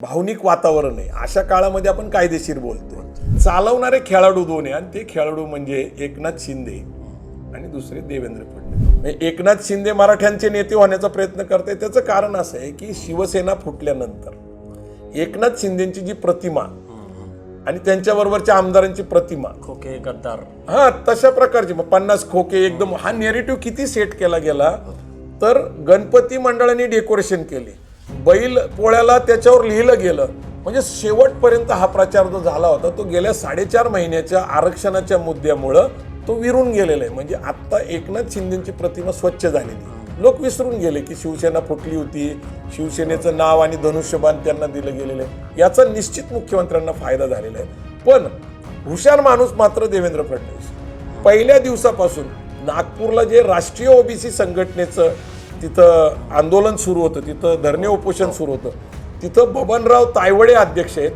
भावनिक वातावरण आहे. अशा काळामध्ये आपण कायदेशीर बोलतोय. चालवणारे खेळाडू दोन आहे आणि ते खेळाडू म्हणजे एकनाथ शिंदे आणि दुसरे देवेंद्र फडणवीस. एकनाथ शिंदे मराठ्यांचे नेते होण्याचा प्रयत्न करते. त्याचं कारण असं आहे की शिवसेना फुटल्यानंतर एकनाथ शिंदेची जी प्रतिमा आणि त्यांच्याबरोबरच्या आमदारांची प्रतिमा खोके गद्दार तशा प्रकारची 50 खोके एकदम हा नेरेटिव्ह किती सेट केला गेला तर गणपती मंडळांनी डेकोरेशन केले, बैल पोळ्याला त्याच्यावर लिहिलं गेलं. म्हणजे शेवटपर्यंत हा प्रचार जो झाला होता तो गेल्या 4.5 महिन्याच्या आरक्षणाच्या मुद्द्यामुळं तो विरून गेलेला आहे. म्हणजे आता एकनाथ शिंदेची प्रतिमा स्वच्छ झालेली. लोक विसरून गेले की शिवसेना फुटली होती, शिवसेनेचं नाव आणि धनुष्यबाण त्यांना दिलं गेलेलं आहे. याचा निश्चित मुख्यमंत्र्यांना फायदा झालेला आहे. पण हुशार माणूस मात्र देवेंद्र फडणवीस. पहिल्या दिवसापासून नागपूरला जे राष्ट्रीय ओबीसी संघटनेचं तिथं आंदोलन सुरू होतं, तिथं धरणे उपोषण सुरू होतं, तिथं बबनराव तायवडे अध्यक्ष आहेत.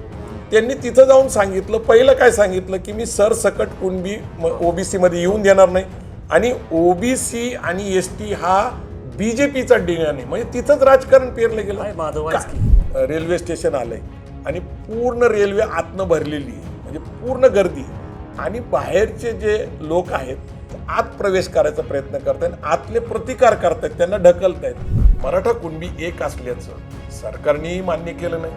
त्यांनी तिथं जाऊन सांगितलं, पहिलं काय सांगितलं की मी सरसकट कुणबी ओबीसी मध्ये येऊन देणार नाही आणि ओबीसी आणि एसटी हा बीजेपीचा डिंगा नाही. म्हणजे तिथंच राजकारण पेरलं गेलं. रेल्वे स्टेशन आलंय आणि पूर्ण रेल्वे आतनं भरलेली आहे, म्हणजे पूर्ण गर्दी आणि बाहेरचे जे लोक आहेत आत प्रवेश करायचा प्रयत्न करतायत, आतले प्रतिकार करतायत, त्यांना ढकलतायत. मराठा कुणबी एक असल्याचं सरकारनेही मान्य केलं नाही,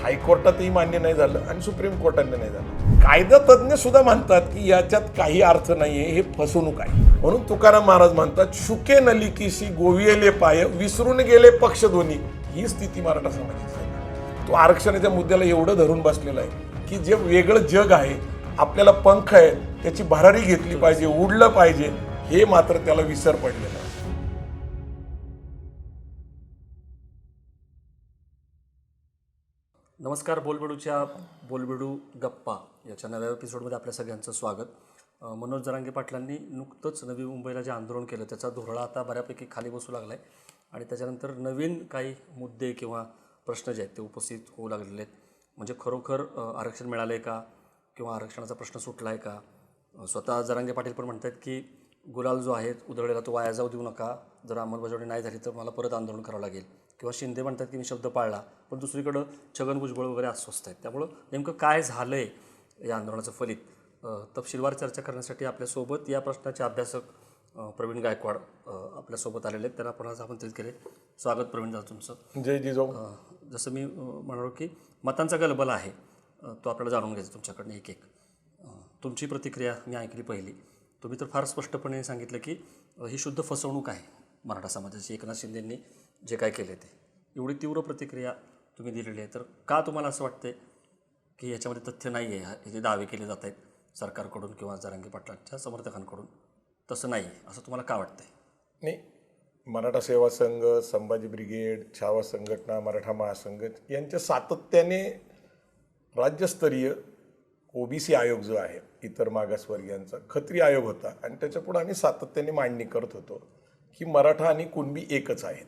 हायकोर्टातही मान्य नाही झालं आणि सुप्रीम कोर्टाने नाही झालं. कायदा तज्ज्ञ सुद्धा म्हणतात की याच्यात काही अर्थ नाहीये, हे फसवणूक आहे. म्हणून तुकाराम महाराज म्हणतात, शुके नलिकीशी गोविले पाय, विसरून गेले पक्ष दोन्ही. ही स्थिती मराठा समाजाची आहे. तो आरक्षणाच्या मुद्द्याला एवढं धरून बसलेला आहे की जे वेगळं जग आहे, आपल्याला पंख आहे, त्याची भरारी घेतली पाहिजे, उडलं पाहिजे, हे मात्र त्याला विसर पडलेला आहे. नमस्कार. बोलबेडू गप्पा याच्या नव्या एपिसोडमध्ये आपल्या सगळ्यांचं स्वागत. मनोज जरांगे पाटलांनी नुकतंच नवी मुंबईला जे आंदोलन केलं त्याचा धुरळा आता बऱ्यापैकी खाली बसू लागला आहे आणि त्याच्यानंतर नवीन काही मुद्दे किंवा प्रश्न जे आहेत ते उपस्थित होऊ लागलेले आहेत. म्हणजे खरोखर आरक्षण मिळालं आहे का किंवा आरक्षणाचा प्रश्न सुटला आहे का. स्वतः जरांगे पाटील पण म्हणतात की गुलाल जो आहे उधळलेला तो वाया जाऊ देऊ नका, जर अंमलबजावणी नाही झाली तर मला परत आंदोलन करावं लागेल. किंवा शिंदे म्हणतात की मी शब्द पाळला, पण दुसरीकडं छगन भुजबळ वगैरे अस्वस्थ आहेत. त्यामुळं नेमकं काय झालं आहे या आंदोलनाचं फलित, तपशीलवार चर्चा करण्यासाठी आपल्यासोबत या प्रश्नाचे अभ्यासक प्रवीण गायकवाड आपल्यासोबत आलेले आहेत. त्यांना आपण आज आमंत्रित केले. स्वागत प्रवीण दादा तुमचं. जय जिजाऊ. जसं मी म्हणालो की मतांचा गलबला आहे तो आपल्याला जाणून घ्यायचा तुमच्याकडनं एक एक. तुमची प्रतिक्रिया मी ऐकली पहिली. तुम्ही तर फार स्पष्टपणे सांगितलं की ही शुद्ध फसवणूक आहे मराठा समाजाची, एकनाथ शिंदेंनी जे काय केले ते. एवढी तीव्र प्रतिक्रिया तुम्ही दिलेली आहे, तर का तुम्हाला असं वाटतंय की याच्यामध्ये तथ्य नाही आहे, हे जे दावे केले जात आहेत सरकारकडून किंवा जरांगे पाटलांच्या समर्थकांकडून, तसं नाही आहे असं तुम्हाला का वाटतंय? नाही, मराठा सेवा संघ, संभाजी ब्रिगेड, छावा संघटना, मराठा महासंघ यांच्या सातत्याने राज्यस्तरीय ओबीसी आयोग जो आहे, इतर मागासवर्गीयांचा खत्री आयोग होता आणि त्याच्यापुढे आम्ही सातत्याने मांडणी करत होतो की मराठा आणि कुणबी एकच आहेत.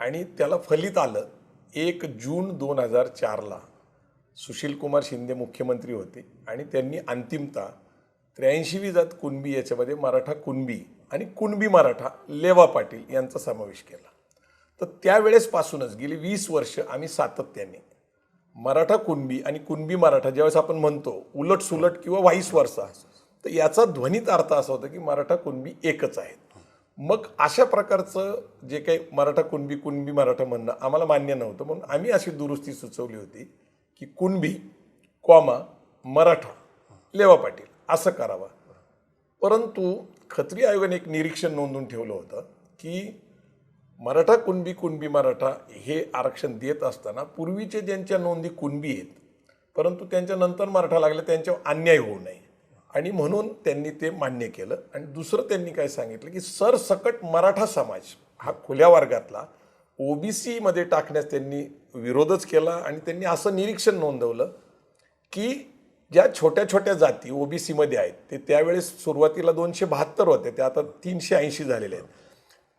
आणि त्याला फलित आलं 1 जून 2004ला सुशीलकुमार शिंदे मुख्यमंत्री होते आणि त्यांनी अंतिमतः 83वी जात कुणबी याच्यामध्ये मराठा कुणबी आणि कुणबी मराठा लेवा पाटील यांचा समावेश केला. तर त्यावेळेसपासूनच गेली 20 वर्ष आम्ही सातत्याने मराठा कुणबी आणि कुणबी मराठा ज्यावेळेस आपण म्हणतो उलट सुलट किंवा व्हाईस वर्सा, तर याचा ध्वनित अर्थ असा होता की मराठा कुणबी एकच आहेत. मग अशा प्रकारचं जे काही मराठा कुणबी कुणबी मराठा म्हणणं आम्हाला मान्य नव्हतं, म्हणून आम्ही अशी दुरुस्ती सुचवली होती की कुणबी कॉमा मराठा लेवा पाटील असं करावं. परंतु खत्री आयोगाने एक निरीक्षण नोंदवून ठेवलं होतं की मराठा कुणबी कुणबी मराठा हे आरक्षण देत असताना पूर्वीचे ज्यांच्या नोंदी कुणबी आहेत परंतु त्यांच्या नंतर मराठा लागले त्यांच्यावर अन्याय होऊ नये आणि म्हणून त्यांनी ते मान्य केलं. आणि दुसरं त्यांनी काय सांगितलं की सरसकट मराठा समाज हा खुल्या वर्गातला ओबीसीमध्ये टाकण्यास त्यांनी विरोधच केला आणि त्यांनी असं निरीक्षण नोंदवलं की ज्या छोट्या छोट्या जाती ओबीसीमध्ये आहेत ते त्यावेळेस सुरुवातीला 272 होते, ते आता 380 झालेले आहेत,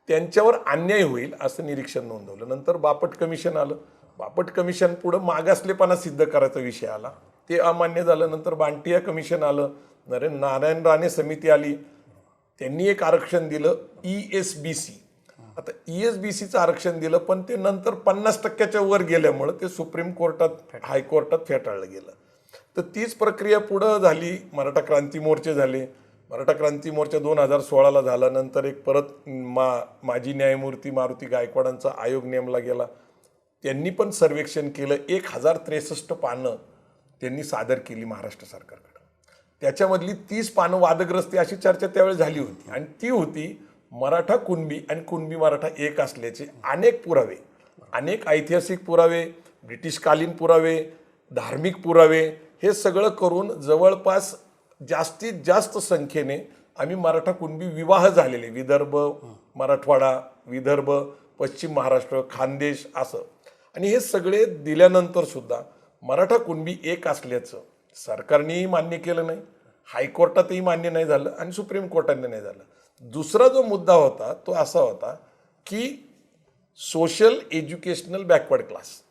त्यांच्यावर अन्याय होईल असं निरीक्षण नोंदवलं. नंतर बापट कमिशन आलं, बापट कमिशन पुढं मागासलेपणा सिद्ध करायचा विषय आला, ते अमान्य झालं. नंतर बांटिया कमिशन आलं, नारायण राणे समिती आली, त्यांनी एक आरक्षण दिलं ESBC आता ESBCचं आरक्षण दिलं, पण ते नंतर 50% वर गेल्यामुळं ते सुप्रीम कोर्टात हायकोर्टात फेटाळलं गेलं. तर तीच प्रक्रिया पुढं झाली. मराठा क्रांती मोर्चे झाले. मराठा क्रांती मोर्चा 2016ला झाला. नंतर एक परत माजी न्यायमूर्ती मारुती गायकवाडांचा आयोग नेमला गेला. त्यांनी पण सर्वेक्षण केलं. 1063 पानं त्यांनी सादर केली महाराष्ट्र सरकारकडे. त्याच्यामधली 30 पानं वादग्रस्त अशी चर्चा त्यावेळी झाली होती. आणि ती होती मराठा कुणबी आणि कुणबी मराठा एक असल्याचे अनेक पुरावे, अनेक ऐतिहासिक पुरावे, ब्रिटिशकालीन पुरावे, धार्मिक पुरावे, हे सगळं करून जवळपास जास्तीत जास्त संख्येने आम्ही मराठा कुणबी विवाह झालेले, विदर्भ, मराठवाडा, विदर्भ, पश्चिम महाराष्ट्र, खानदेश असं. आणि हे सगळे दिल्यानंतर सुद्धा मराठा कुणबी एक असल्याचं सरकारनेही मान्य केलं नाही, हायकोर्टातही मान्य नाही झालं आणि सुप्रीम कोर्टाने नाही झालं. दुसरा जो मुद्दा होता तो असा होता की सोशल एज्युकेशनल बॅकवर्ड क्लास,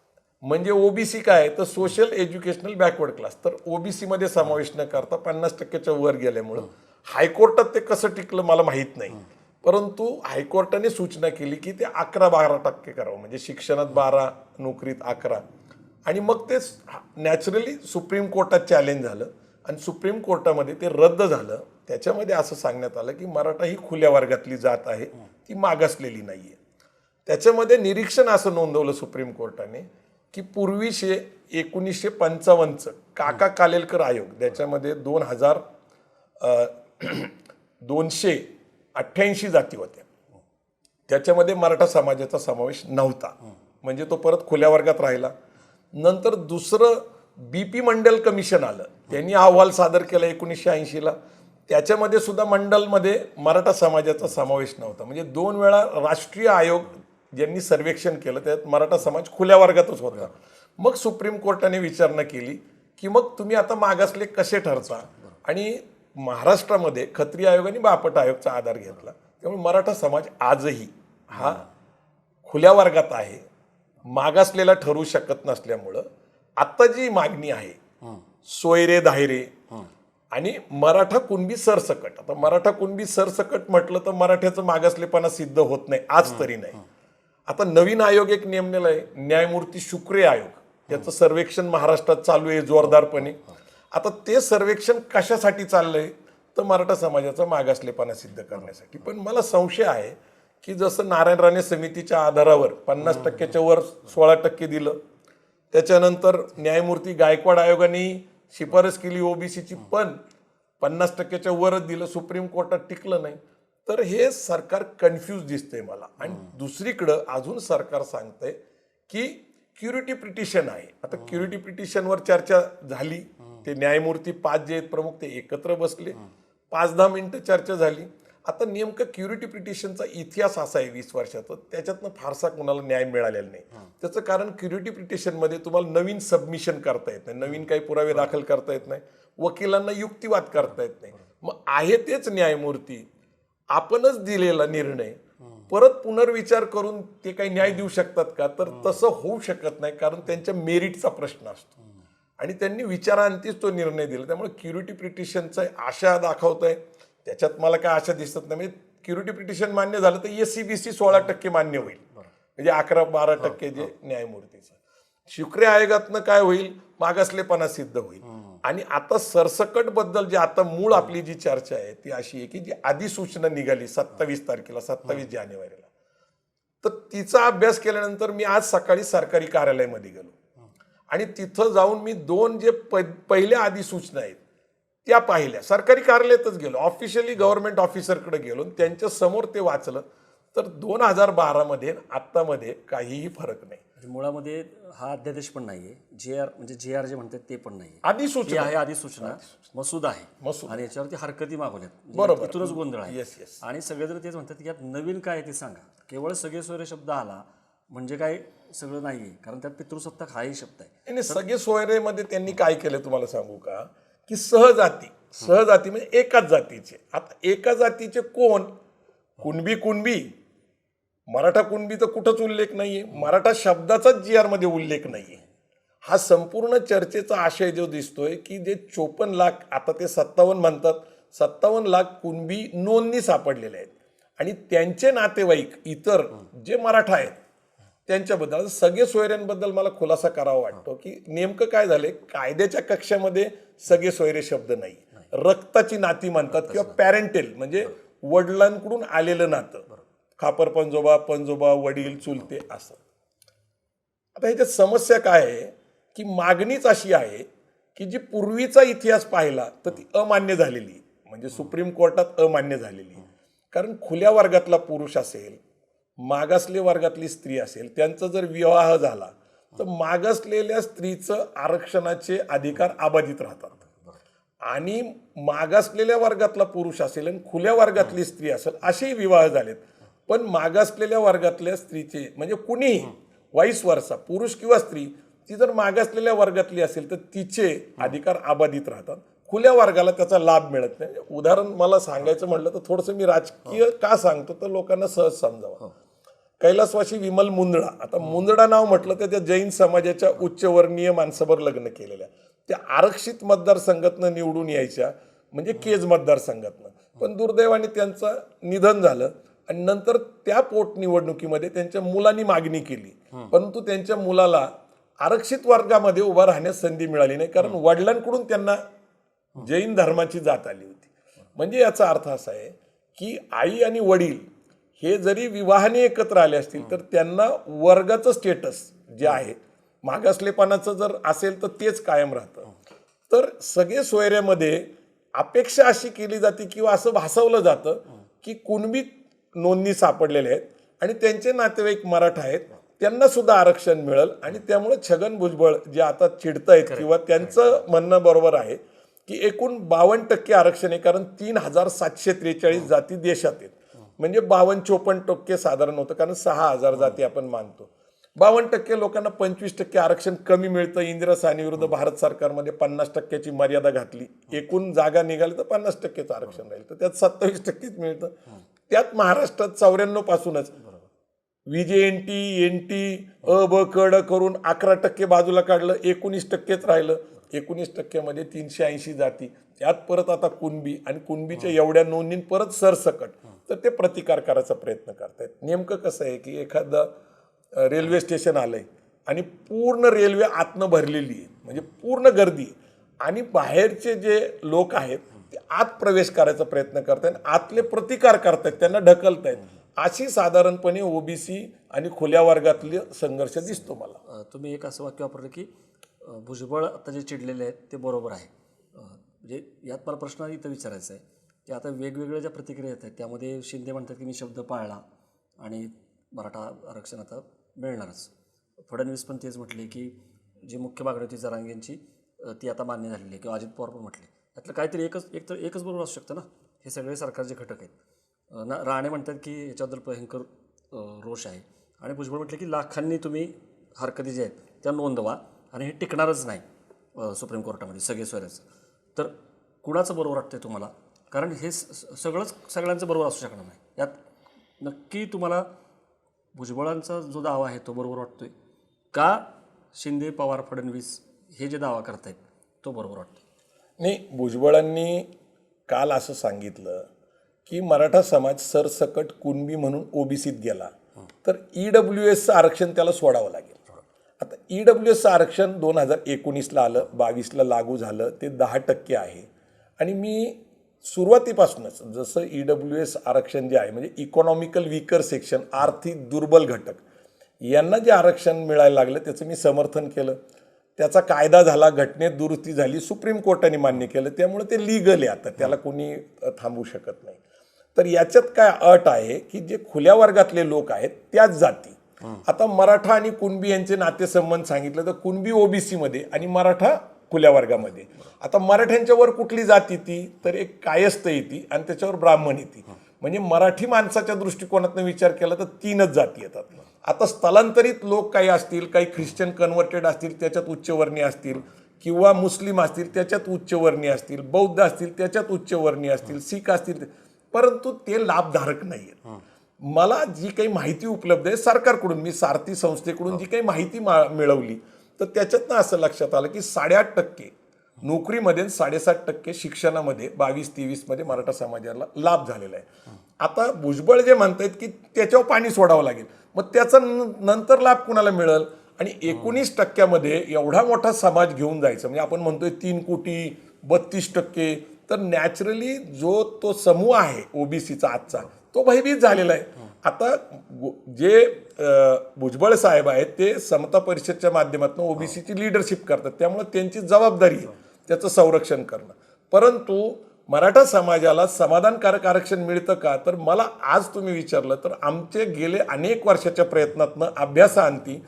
म्हणजे ओबीसी काय, तर सोशल एज्युकेशनल बॅकवर्ड क्लास. तर ओबीसीमध्ये समावेश न करता 50%च्या वर गेल्यामुळं हायकोर्टात ते कसं टिकलं मला माहीत नाही. परंतु हायकोर्टाने सूचना केली की ते 11-12% करावं, म्हणजे शिक्षणात 12, नोकरीत 11. आणि मग ते नॅचरली सुप्रीम कोर्टात चॅलेंज झालं आणि सुप्रीम कोर्टामध्ये ते रद्द झालं. त्याच्यामध्ये असं सांगण्यात आलं की मराठा ही खुल्या वर्गातली जात आहे, ती मागासलेली नाही आहे. त्याच्यामध्ये निरीक्षण असं नोंदवलं सुप्रीम कोर्टाने की पूर्वी 1955चं काका कालेलकर आयोग, त्याच्यामध्ये 2,288 जाती होत्या. त्याच्यामध्ये मराठा समाजाचा समावेश नव्हता, म्हणजे तो परत खुल्या वर्गात राहिला. नंतर दुसरं BP मंडल कमिशन आलं, त्यांनी अहवाल सादर केला 1980ला. त्याच्यामध्ये सुद्धा मंडलमध्ये मराठा समाजाचा समावेश नव्हता, म्हणजे 2 वेळा राष्ट्रीय आयोग ज्यांनी सर्वेक्षण केलं त्यात मराठा समाज खुल्या वर्गातच होता. मग सुप्रीम कोर्टाने विचारणा केली की मग तुम्ही आता मागासले कसे ठरता, आणि महाराष्ट्रामध्ये खत्री आयोग आणि बापट आयोगचा आधार घेतला. त्यामुळे मराठा समाज आजही हा खुल्या वर्गात आहे, मागासलेला ठरू शकत नसल्यामुळं आता जी मागणी आहे सोयरे दायरे आणि मराठा कुणबी सरसकट, आता मराठा कुणबी सरसकट म्हटलं तर मराठ्याचं मागासलेपणा सिद्ध होत नाही आज तरी नाही. आता नवीन आयोग एक नेमलेला आहे, न्यायमूर्ती शुक्रे आयोग, त्याचं सर्वेक्षण महाराष्ट्रात चालू आहे जोरदारपणे. आता ते सर्वेक्षण कशासाठी चाललंय, तर मराठा समाजाचा मागासलेपणा सिद्ध करण्यासाठी. पण मला संशय आहे की जसं नारायण राणे समितीच्या आधारावर 50%च्या वर 16% दिलं, त्याच्यानंतर न्यायमूर्ती गायकवाड आयोगाने शिफारस केली ओबीसीची, पण 50%च्या वरच दिलं, सुप्रीम कोर्टात टिकलं नाही. तर हे सरकार कन्फ्यूज दिसतंय मला. आणि दुसरीकडं अजून सरकार सांगतंय की क्युरिटी पिटिशन आहे. आता क्युरिटी पिटिशनवर चर्चा झाली, ते न्यायमूर्ती 5 जे आहेत प्रमुख ते एकत्र बसले, 5-10 मिनिटं चर्चा झाली. आता नेमकं क्युरिटी पिटिशनचा इतिहास असा आहे 20 वर्षाचा, त्याच्यातनं फारसा कोणाला न्याय मिळालेला नाही. त्याचं कारण क्युरिटी पिटिशनमध्ये तुम्हाला नवीन सबमिशन करता येत नाही, नवीन काही पुरावे दाखल करता येत नाही, वकिलांना युक्तिवाद करता येत नाही. मग आहे तेच न्यायमूर्ती आपणच दिलेला निर्णय परत पुनर्विचार करून ते काही न्याय देऊ शकतात का, तर तसं होऊ शकत नाही, कारण त्यांच्या मेरिटचा प्रश्न असतो आणि त्यांनी विचारांतीच तो निर्णय दिला. त्यामुळे क्युरिटी पिटिशनचा आशा दाखवत आहे, त्याच्यात मला काय आशा दिसत नाही. म्हणजे क्युरिटी पिटिशन मान्य झालं तर SCBC 16% मान्य होईल, म्हणजे 11-12% जे न्यायमूर्तीचं. शुक्रे आयोगातनं काय होईल, मागासलेपणा सिद्ध होईल. आणि आता सरसकट बद्दल जे आता मूळ आपली जी चर्चा आहे ती अशी आहे की जी अधिसूचना निघाली 27 तारखेला, 27 जानेवारीला, तर तिचा अभ्यास केल्यानंतर मी आज सकाळी सरकारी कार्यालयामध्ये गेलो आणि तिथं जाऊन मी 2 जे पहिल्या अधिसूचना आहेत त्या पाहिल्या. सरकारी कार्यालयातच गेलो, ऑफिशियली गव्हर्नमेंट ऑफिसरकडे गेलो, त्यांच्या समोर ते वाचलं. तर 2012 आत्तामध्ये काहीही फरक नाही. मुळामध्ये हा अध्यादेश पण नाहीये, म्हणजे JR जे म्हणतात ते पण नाहीये, अधिसूचना आहे अधिसूचना मसूदा आहे आणि याच्यावरती हरकती मागवल्यात. बरोबर, इथूनच गोंधळ आहे. Yes yes. आणि सगळेजण तेच म्हणतात की यात नवीन काय आहे ते सांगा. केवळ सगळे सोयरे शब्द आला म्हणजे काय सगळं नाहीये, कारण त्यात पितृसत्ताक हाही शब्द आहे. आणि सगळे सोयरेमध्ये त्यांनी काय केलं तुम्हाला सांगू का, की सहजाती म्हणजे एकाच जातीचे. आता एका जातीचे कोण, कुणबी, मराठा कुणबीचा कुठंच उल्लेख नाहीये, मराठा शब्दाचाच GR मध्ये उल्लेख नाहीये. हा संपूर्ण चर्चेचा आशय जो दिसतोय की जे 54 लाख, आता ते 57 म्हणतात, 57 लाख कुणबी नोंदणी सापडलेल्या आहेत आणि त्यांचे नातेवाईक इतर जे मराठा आहेत त्यांच्याबद्दल सगळे सोयऱ्यांबद्दल मला खुलासा करावा वाटतो की नेमकं काय झालंय. कायद्याच्या कक्षामध्ये सगळे सोयरे शब्द नाही, रक्ताची नाती म्हणतात किंवा पॅरेंटेल म्हणजे वडिलांकडून आलेलं नातं, खापर पंजोबा वडील चुलते असं. आता ह्याच्यात समस्या काय आहे की मागणीच अशी आहे की जी पूर्वीचा इतिहास पाहिला तर ती अमान्य झालेली, म्हणजे सुप्रीम कोर्टात अमान्य झालेली. कारण खुल्या वर्गातला पुरुष असेल, मागासले वर्गातली स्त्री असेल, त्यांचा जर विवाह झाला तर मागासलेल्या स्त्रीचं आरक्षणाचे अधिकार अबाधित राहतात. आणि मागासलेल्या वर्गातला पुरुष असेल आणि खुल्या वर्गातली स्त्री असेल असेही विवाह झालेत, पण मागासलेल्या वर्गातल्या स्त्रीचे म्हणजे कुणीही वाईस वर्षा पुरुष किंवा स्त्री ती जर मागासलेल्या वर्गातली असेल तर तिचे अधिकार अबाधित राहतात. खुल्या वर्गाला त्याचा लाभ मिळत नाही. उदाहरण मला सांगायचं म्हटलं तर थोडंसं मी राजकीय का सांगतो तर लोकांना सहज समजावं. कैलासवासी विमल मुंदडा, आता मुंदडा नाव म्हटलं तर त्या जैन समाजाच्या उच्चवर्णीय माणसावर लग्न केलेल्या, त्या आरक्षित मतदारसंघातनं निवडून यायच्या म्हणजे केज मतदारसंघातनं. पण दुर्दैवाने त्यांचं निधन झालं आणि नंतर त्या पोटनिवडणुकीमध्ये त्यांच्या मुलांनी मागणी केली, परंतु त्यांच्या मुलाला आरक्षित वर्गामध्ये उभा राहण्यास संधी मिळाली नाही, कारण वडिलांकडून त्यांना जैन धर्माची जात आली होती. म्हणजे याचा अर्थ असा आहे की आई आणि वडील हे जरी विवाहाने एकत्र आले असतील तर त्यांना वर्गाचं स्टेटस जे आहे मागासलेपणाचं जर असेल तर तेच कायम राहतं. तर सगळे सोयऱ्यामध्ये अपेक्षा अशी केली जाते किंवा असं भासवलं जातं की कुणबी नोंदणी सापडलेले आहेत आणि त्यांचे नातेवाईक मराठा आहेत, त्यांना सुद्धा आरक्षण मिळेल. आणि त्यामुळे छगन भुजबळ जे आता चिडतायत किंवा त्यांचं म्हणणं बरोबर आहे की एकूण 52% आरक्षण आहे, कारण 3743 जाती देशात आहेत, म्हणजे 52-54% साधारण होतं, कारण 6000 जाती आपण मानतो. 52% लोकांना 25% आरक्षण कमी मिळतं. इंदिरा साहनी विरुद्ध भारत सरकारमध्ये 50%ची मर्यादा घातली, एकूण जागा निघाली तर 50%चं आरक्षण राहील, तर त्यात 27%च मिळतं. त्यात महाराष्ट्रात 94 पासूनच व्हीजेएनटी एनटी अ ब क ड करून 11% बाजूला काढलं, 19%च राहिलं. 19%मध्ये 380 जाती, त्यात परत आता कुणबी आणि कुणबीच्या एवढ्या नोंदीन परत सरसकट, तर ते प्रतिकार करायचा प्रयत्न करतायत. नेमकं कसं आहे की एखादं रेल्वे स्टेशन आलंय आणि पूर्ण रेल्वे आतनं भरलेली आहे, म्हणजे पूर्ण गर्दी, आणि बाहेरचे जे लोक आहेत ते आत प्रवेश करायचा प्रयत्न करतायत, आतले प्रतिकार करतायत, त्यांना ढकलतायत. अशी साधारणपणे ओबीसी आणि खुल्या वर्गातले संघर्ष दिसतो मला. तुम्ही एक असं वाक्य वापरलं की भुजबळ आता जे चिडलेले आहेत ते बरोबर आहे. म्हणजे यात मला प्रश्न इथं विचारायचा आहे की आता वेगवेगळ्या ज्या प्रतिक्रिया येत आहेत त्यामध्ये शिंदे म्हणतात की मी शब्द पाळला आणि मराठा आरक्षण आता मिळणारच. फडणवीस पण तेच म्हटले की जी मुख्य मागणी होती जरांगेंची ती आता मान्य झालेली आहे, किंवा अजित पवार पण म्हटले. यातलं काहीतरी एकच बरोबर असू शकतं ना, हे सगळे सरकारचे घटक आहेत. राणे म्हणतात की याच्याबद्दल भयंकर रोष आहे, आणि भुजबळ म्हटले की लाखांनी तुम्ही हरकती ज्या आहेत त्या नोंदवा आणि हे टिकणारच नाही सुप्रीम कोर्टामध्ये सगळे सोयऱ्याचं. तर कुणाचं बरोबर वाटतंय तुम्हाला? कारण हे सगळ्यांचं बरोबर असू शकणार नाही. यात नक्की तुम्हाला भुजबळांचा जो दावा आहे तो बरोबर वाटतोय का शिंदे पवार फडणवीस हे जे दावा करतायत तो बरोबर वाटतो? नाही, भुजबळांनी काल असं सांगितलं की मराठा समाज सरसकट कुणबी म्हणून ओबीसीत गेला तर EWSचं आरक्षण त्याला सोडावं लागेल. आता EWSचं आरक्षण 2019ला आलं, 22ला लागू झालं, ते 10% आहे. आणि मी सुरुवातीपासूनच जसं EWS आरक्षण जे आहे म्हणजे इकॉनॉमिकल वीकर सेक्शन, आर्थिक दुर्बल घटक, यांना जे आरक्षण मिळायला लागलं त्याचं मी समर्थन केलं. त्याचा कायदा झाला, घटनेत दुरुस्ती झाली, सुप्रीम कोर्टाने मान्य केलं, त्यामुळे ते लीगल आहे, आता त्याला कोणी थांबवू शकत नाही. तर याच्यात काय अट आहे की जे खुल्या वर्गातले लोक आहेत त्याच जाती, आता मराठा आणि कुणबी यांचे नातेसंबंध सांगितलं तर कुणबी ओबीसी मध्ये आणि मराठा खुल्या वर्गामध्ये. आता मराठ्यांच्या वर कुठली जात येते तर एक कायस्थ येते आणि त्याच्यावर ब्राह्मण येते. म्हणजे मराठी माणसाच्या दृष्टिकोनातून विचार केला तर 3च जाती येतात. आता स्थलांतरित लोक काही असतील, काही ख्रिश्चन कन्व्हर्टेड असतील त्याच्यात उच्चवर्णीय असतील, किंवा मुस्लिम असतील त्याच्यात उच्चवर्णीय असतील, बौद्ध असतील त्याच्यात उच्चवर्णीय असतील, शीख असतील, परंतु ते लाभधारक नाही आहेत. मला जी काही माहिती उपलब्ध आहे सरकारकडून, मी सारथी संस्थेकडून जी काही माहिती मिळवली तर त्याच्यातनं असं लक्षात आलं की 8.5% नोकरीमध्ये 7.5% शिक्षणामध्ये 22-23 मराठा समाजाला लाभ झालेला आहे. आता भुजबळ जे म्हणतायत की त्याच्यावर पाणी सोडावं लागेल, मग त्याचा नंतर लाभ कुणाला मिळेल? आणि 19% एवढा मोठा समाज घेऊन जायचं म्हणजे आपण म्हणतोय 3 कोटी 32%, तर नॅचरली जो तो समूह आहे ओबीसीचा आजचा तो भयभीत झालेला आहे. आता जे भुजबळ साहेब आहेत ते समता परिषदच्या माध्यमातून ओबीसीची लीडरशिप करतात, त्यामुळे त्यांची जबाबदारी आहे त्याचं संरक्षण करणं. परंतु मराठा समाजाला समाधानकारक आरक्षण मिळतं का? तर मला आज तुम्ही विचारलं तर आमचे गेले अनेक वर्षाच्या प्रयत्नातनं अभ्यासाअंती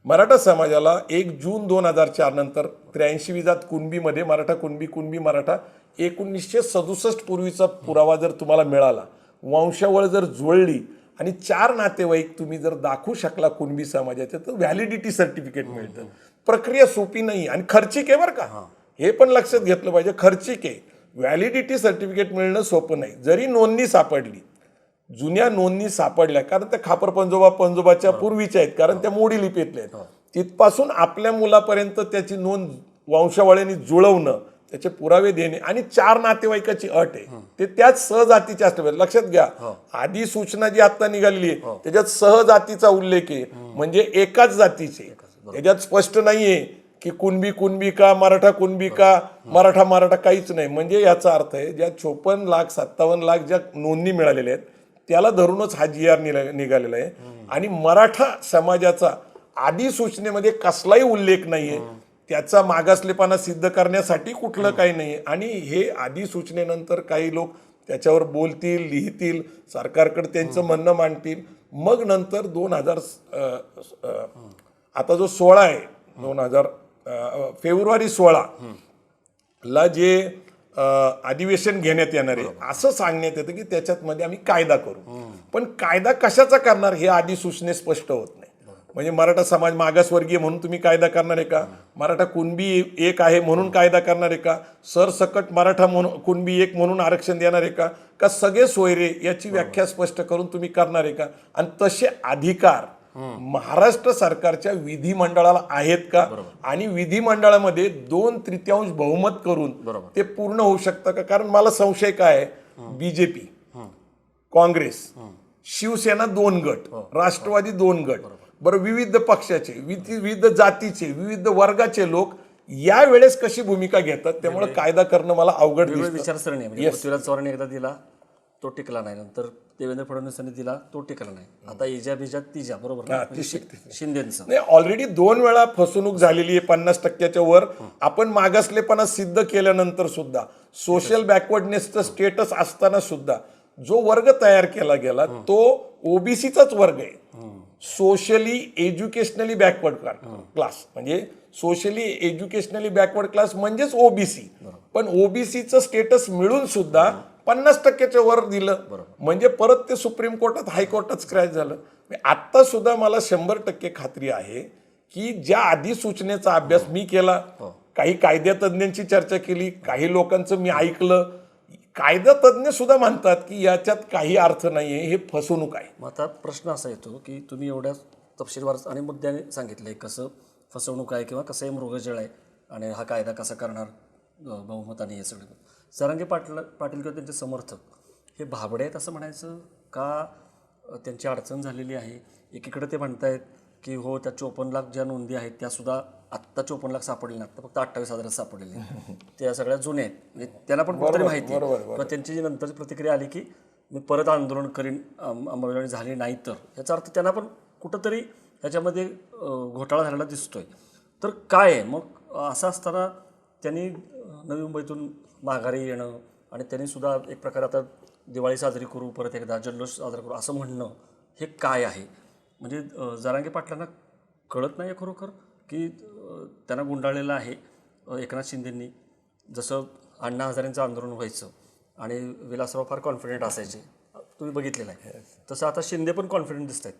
मराठा समाजाला 1 जून 2004 नंतर 83 विजात कुणबीमध्ये मराठा कुणबी मराठा 1967 पूर्वीचा पुरावा जर तुम्हाला मिळाला, वंशावळ जर जुळली आणि 4 नातेवाईक तुम्ही जर दाखवू शकला कुणबी समाजाचे, तर व्हॅलिडिटी सर्टिफिकेट मिळतं. प्रक्रिया सोपी नाही आणि खर्चिक आहे बरं का, हे पण लक्षात घेतलं पाहिजे. खर्चिक आहे, व्हॅलिडिटी सर्टिफिकेट मिळणं सोपं नाही. जरी नोंदणी सापडली, जुन्या नोंदणी सापडल्या, कारण त्या खापर पंजोबाच्या पूर्वीच्या आहेत, कारण त्या मोडी लिपीतल्या आहेत, तिथपासून आपल्या मुलापर्यंत त्याची नोंद वंशावळीने जुळवणं, त्याचे पुरावे देणे आणि 4 नातेवाईकाची अट आहे, ते त्याच सहजातीचे असले पाहिजे. लक्षात घ्या, आधी सूचना जी आता निघालेली आहे त्याच्यात सहजातीचा उल्लेख आहे, म्हणजे एकाच जातीचे. त्याच्यात स्पष्ट नाहीये की कुणबी का मराठा कुणबी का मराठा काहीच नाही. म्हणजे याचा अर्थ आहे ज्या 54 लाख 57 लाख ज्या नोंदणी मिळालेल्या आहेत त्याला धरूनच हा GR निघालेला आहे. आणि मराठा समाजाचा आधी सूचनेमध्ये कसलाही उल्लेख नाहीये, त्याचा मागासलेपणा सिद्ध करण्यासाठी कुठलं काही नाही. आणि हे आधी सूचनेनंतर काही लोक त्याच्यावर बोलतील, लिहितील, सरकारकडे त्यांचं म्हणणं मांडतील. मग नंतर 2000 आता जो 16 आहे 2000 फेब्रुवारी 16 ला जे अधिवेशन घेण्यात येणार आहे असं सांगण्यात येतं की त्याच्यामध्ये आम्ही कायदा करू. पण कायदा कशाचा करणार हे आधी सूचने स्पष्ट होत नाही. म्हणजे मराठा समाज मागासवर्गीय म्हणून तुम्ही कायदा करणार आहे का? मराठा कुणबी एक आहे म्हणून कायदा करणार आहे का? सरसकट मराठा म्हणून कुणबी एक म्हणून आरक्षण देणार आहे का? का सगळे सोयरे याची व्याख्या स्पष्ट करून तुम्ही करणार आहे का? आणि तसे अधिकार महाराष्ट्र सरकारच्या विधिमंडळाला आहेत का? आणि विधिमंडळामध्ये 2/3 बहुमत करून ते पूर्ण होऊ शकतं का? कारण मला संशय काय आहे, बीजेपी, काँग्रेस, शिवसेना 2 गट, राष्ट्रवादी 2 गट, बरं, विविध पक्षाचे, विविध जातीचे, विविध वर्गाचे लोक या वेळेस कशी भूमिका घेतात, त्यामुळे कायदा करणं मला अवघड दिसतं. विचारसरणी म्हणजे पृथ्वीराज चव्हाणांनी एकदा दिला तो टिकला नाही, नंतर देवेंद्र फडणवीसांनी दिला तो टिकला नाही, आता इजा तिजा, बरोबर ना? शिंदेचं नाही, ऑलरेडी 2 वेळा फसवणूक झालेली आहे. 50% वर आपण मागासलेपणा सिद्ध केल्यानंतर सुद्धा, सोशल बॅकवर्डनेसचं स्टेटस असताना सुद्धा जो वर्ग तयार केला गेला तो ओबीसीचाच वर्ग आहे. सोशली एज्युकेशनली बॅकवर्ड क्लास, म्हणजे सोशली एज्युकेशनली बॅकवर्ड क्लास म्हणजेच ओबीसी. पण ओबीसीचं स्टेटस मिळून सुद्धा 50%च्या वर दिलं, म्हणजे परत ते सुप्रीम कोर्टात हायकोर्टात स्क्रॅच झालं. आता सुद्धा मला 100% खात्री आहे की ज्या अधिसूचनेचा अभ्यास मी केला, काही कायदा तज्ज्ञांची चर्चा केली, काही लोकांचं मी ऐकलं, कायदा तज्ज्ञ सुद्धा म्हणतात की याच्यात काही अर्थ नाहीये, हे फसवणूक आहे. मग आता प्रश्न असा येतो की तुम्ही एवढ्या तपशीलवार आणि मुद्द्याने सांगितलंय कसं फसवणूक आहे किंवा कसं मृगजळ आहे आणि हा कायदा कसा करणार बहुमताने, हे सगळं. जरांगे पाटील किंवा त्यांचे समर्थक हे भाबडे आहेत असं म्हणायचं का? त्यांची अडचण झालेली आहे. एकीकडे ते म्हणतायत की हो, त्या 54 लाख ज्या नोंदी आहेत त्या सुद्धा आत्ता 54 लाख सापडले नाहीत, फक्त 28,000 सापडलेले, त्या सगळ्या जुन्या आहेत. म्हणजे त्यांना पण कुठेतरी माहिती आहे. त्यांची जी नंतरची प्रतिक्रिया आली की मी परत आंदोलन करीन, अंमलबजावणी झाली नाही तर, याचा अर्थ त्यांना पण कुठंतरी ह्याच्यामध्ये घोटाळा झालेला दिसतोय. तर काय आहे मग? असं असताना त्यांनी नवी मुंबईतून माघारी येणं आणि त्यांनी सुद्धा एक प्रकारे आता दिवाळी साजरी करू, परत एकदा जल्लोष साजरा करू असं म्हणणं, हे काय आहे? म्हणजे जरांगे पाटलांना कळत नाही खरोखर की त्यांना गुंडाळलेलं आहे एकनाथ शिंदेंनी. जसं अण्णा हजारेंचं आंदोलन व्हायचं आणि विलासराव फार कॉन्फिडेंट असायचे, तुम्ही बघितलेलं आहे, तसं आता शिंदे पण कॉन्फिडेंट दिसत आहेत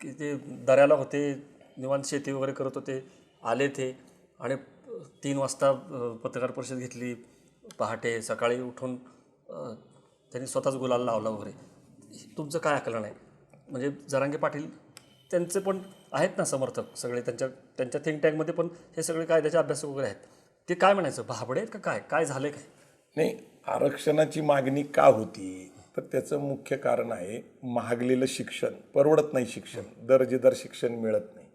की ते दऱ्याला होते, निवांत शेती वगैरे करत होते, आले ते आणि 3 वाजता पत्रकार परिषद घेतली, पहाटे सकाळी उठून त्यांनी स्वतःच गुलाल लावला वगैरे. तुमचं काय आकलन आहे? म्हणजे जरांगे पाटील त्यांचे पण आहेत ना समर्थक सगळे, त्यांच्या थिंक टँकमध्ये पण हे सगळे कायद्याचे अभ्यासक वगैरे आहेत, ते काय म्हणायचं, भाबडे आहेत का काय, काय झालं काय? नाही, आरक्षणाची मागणी का होती तर त्याचं मुख्य कारण आहे महागलेलं शिक्षण, परवडत नाही शिक्षण, दर्जेदार शिक्षण मिळत नाही,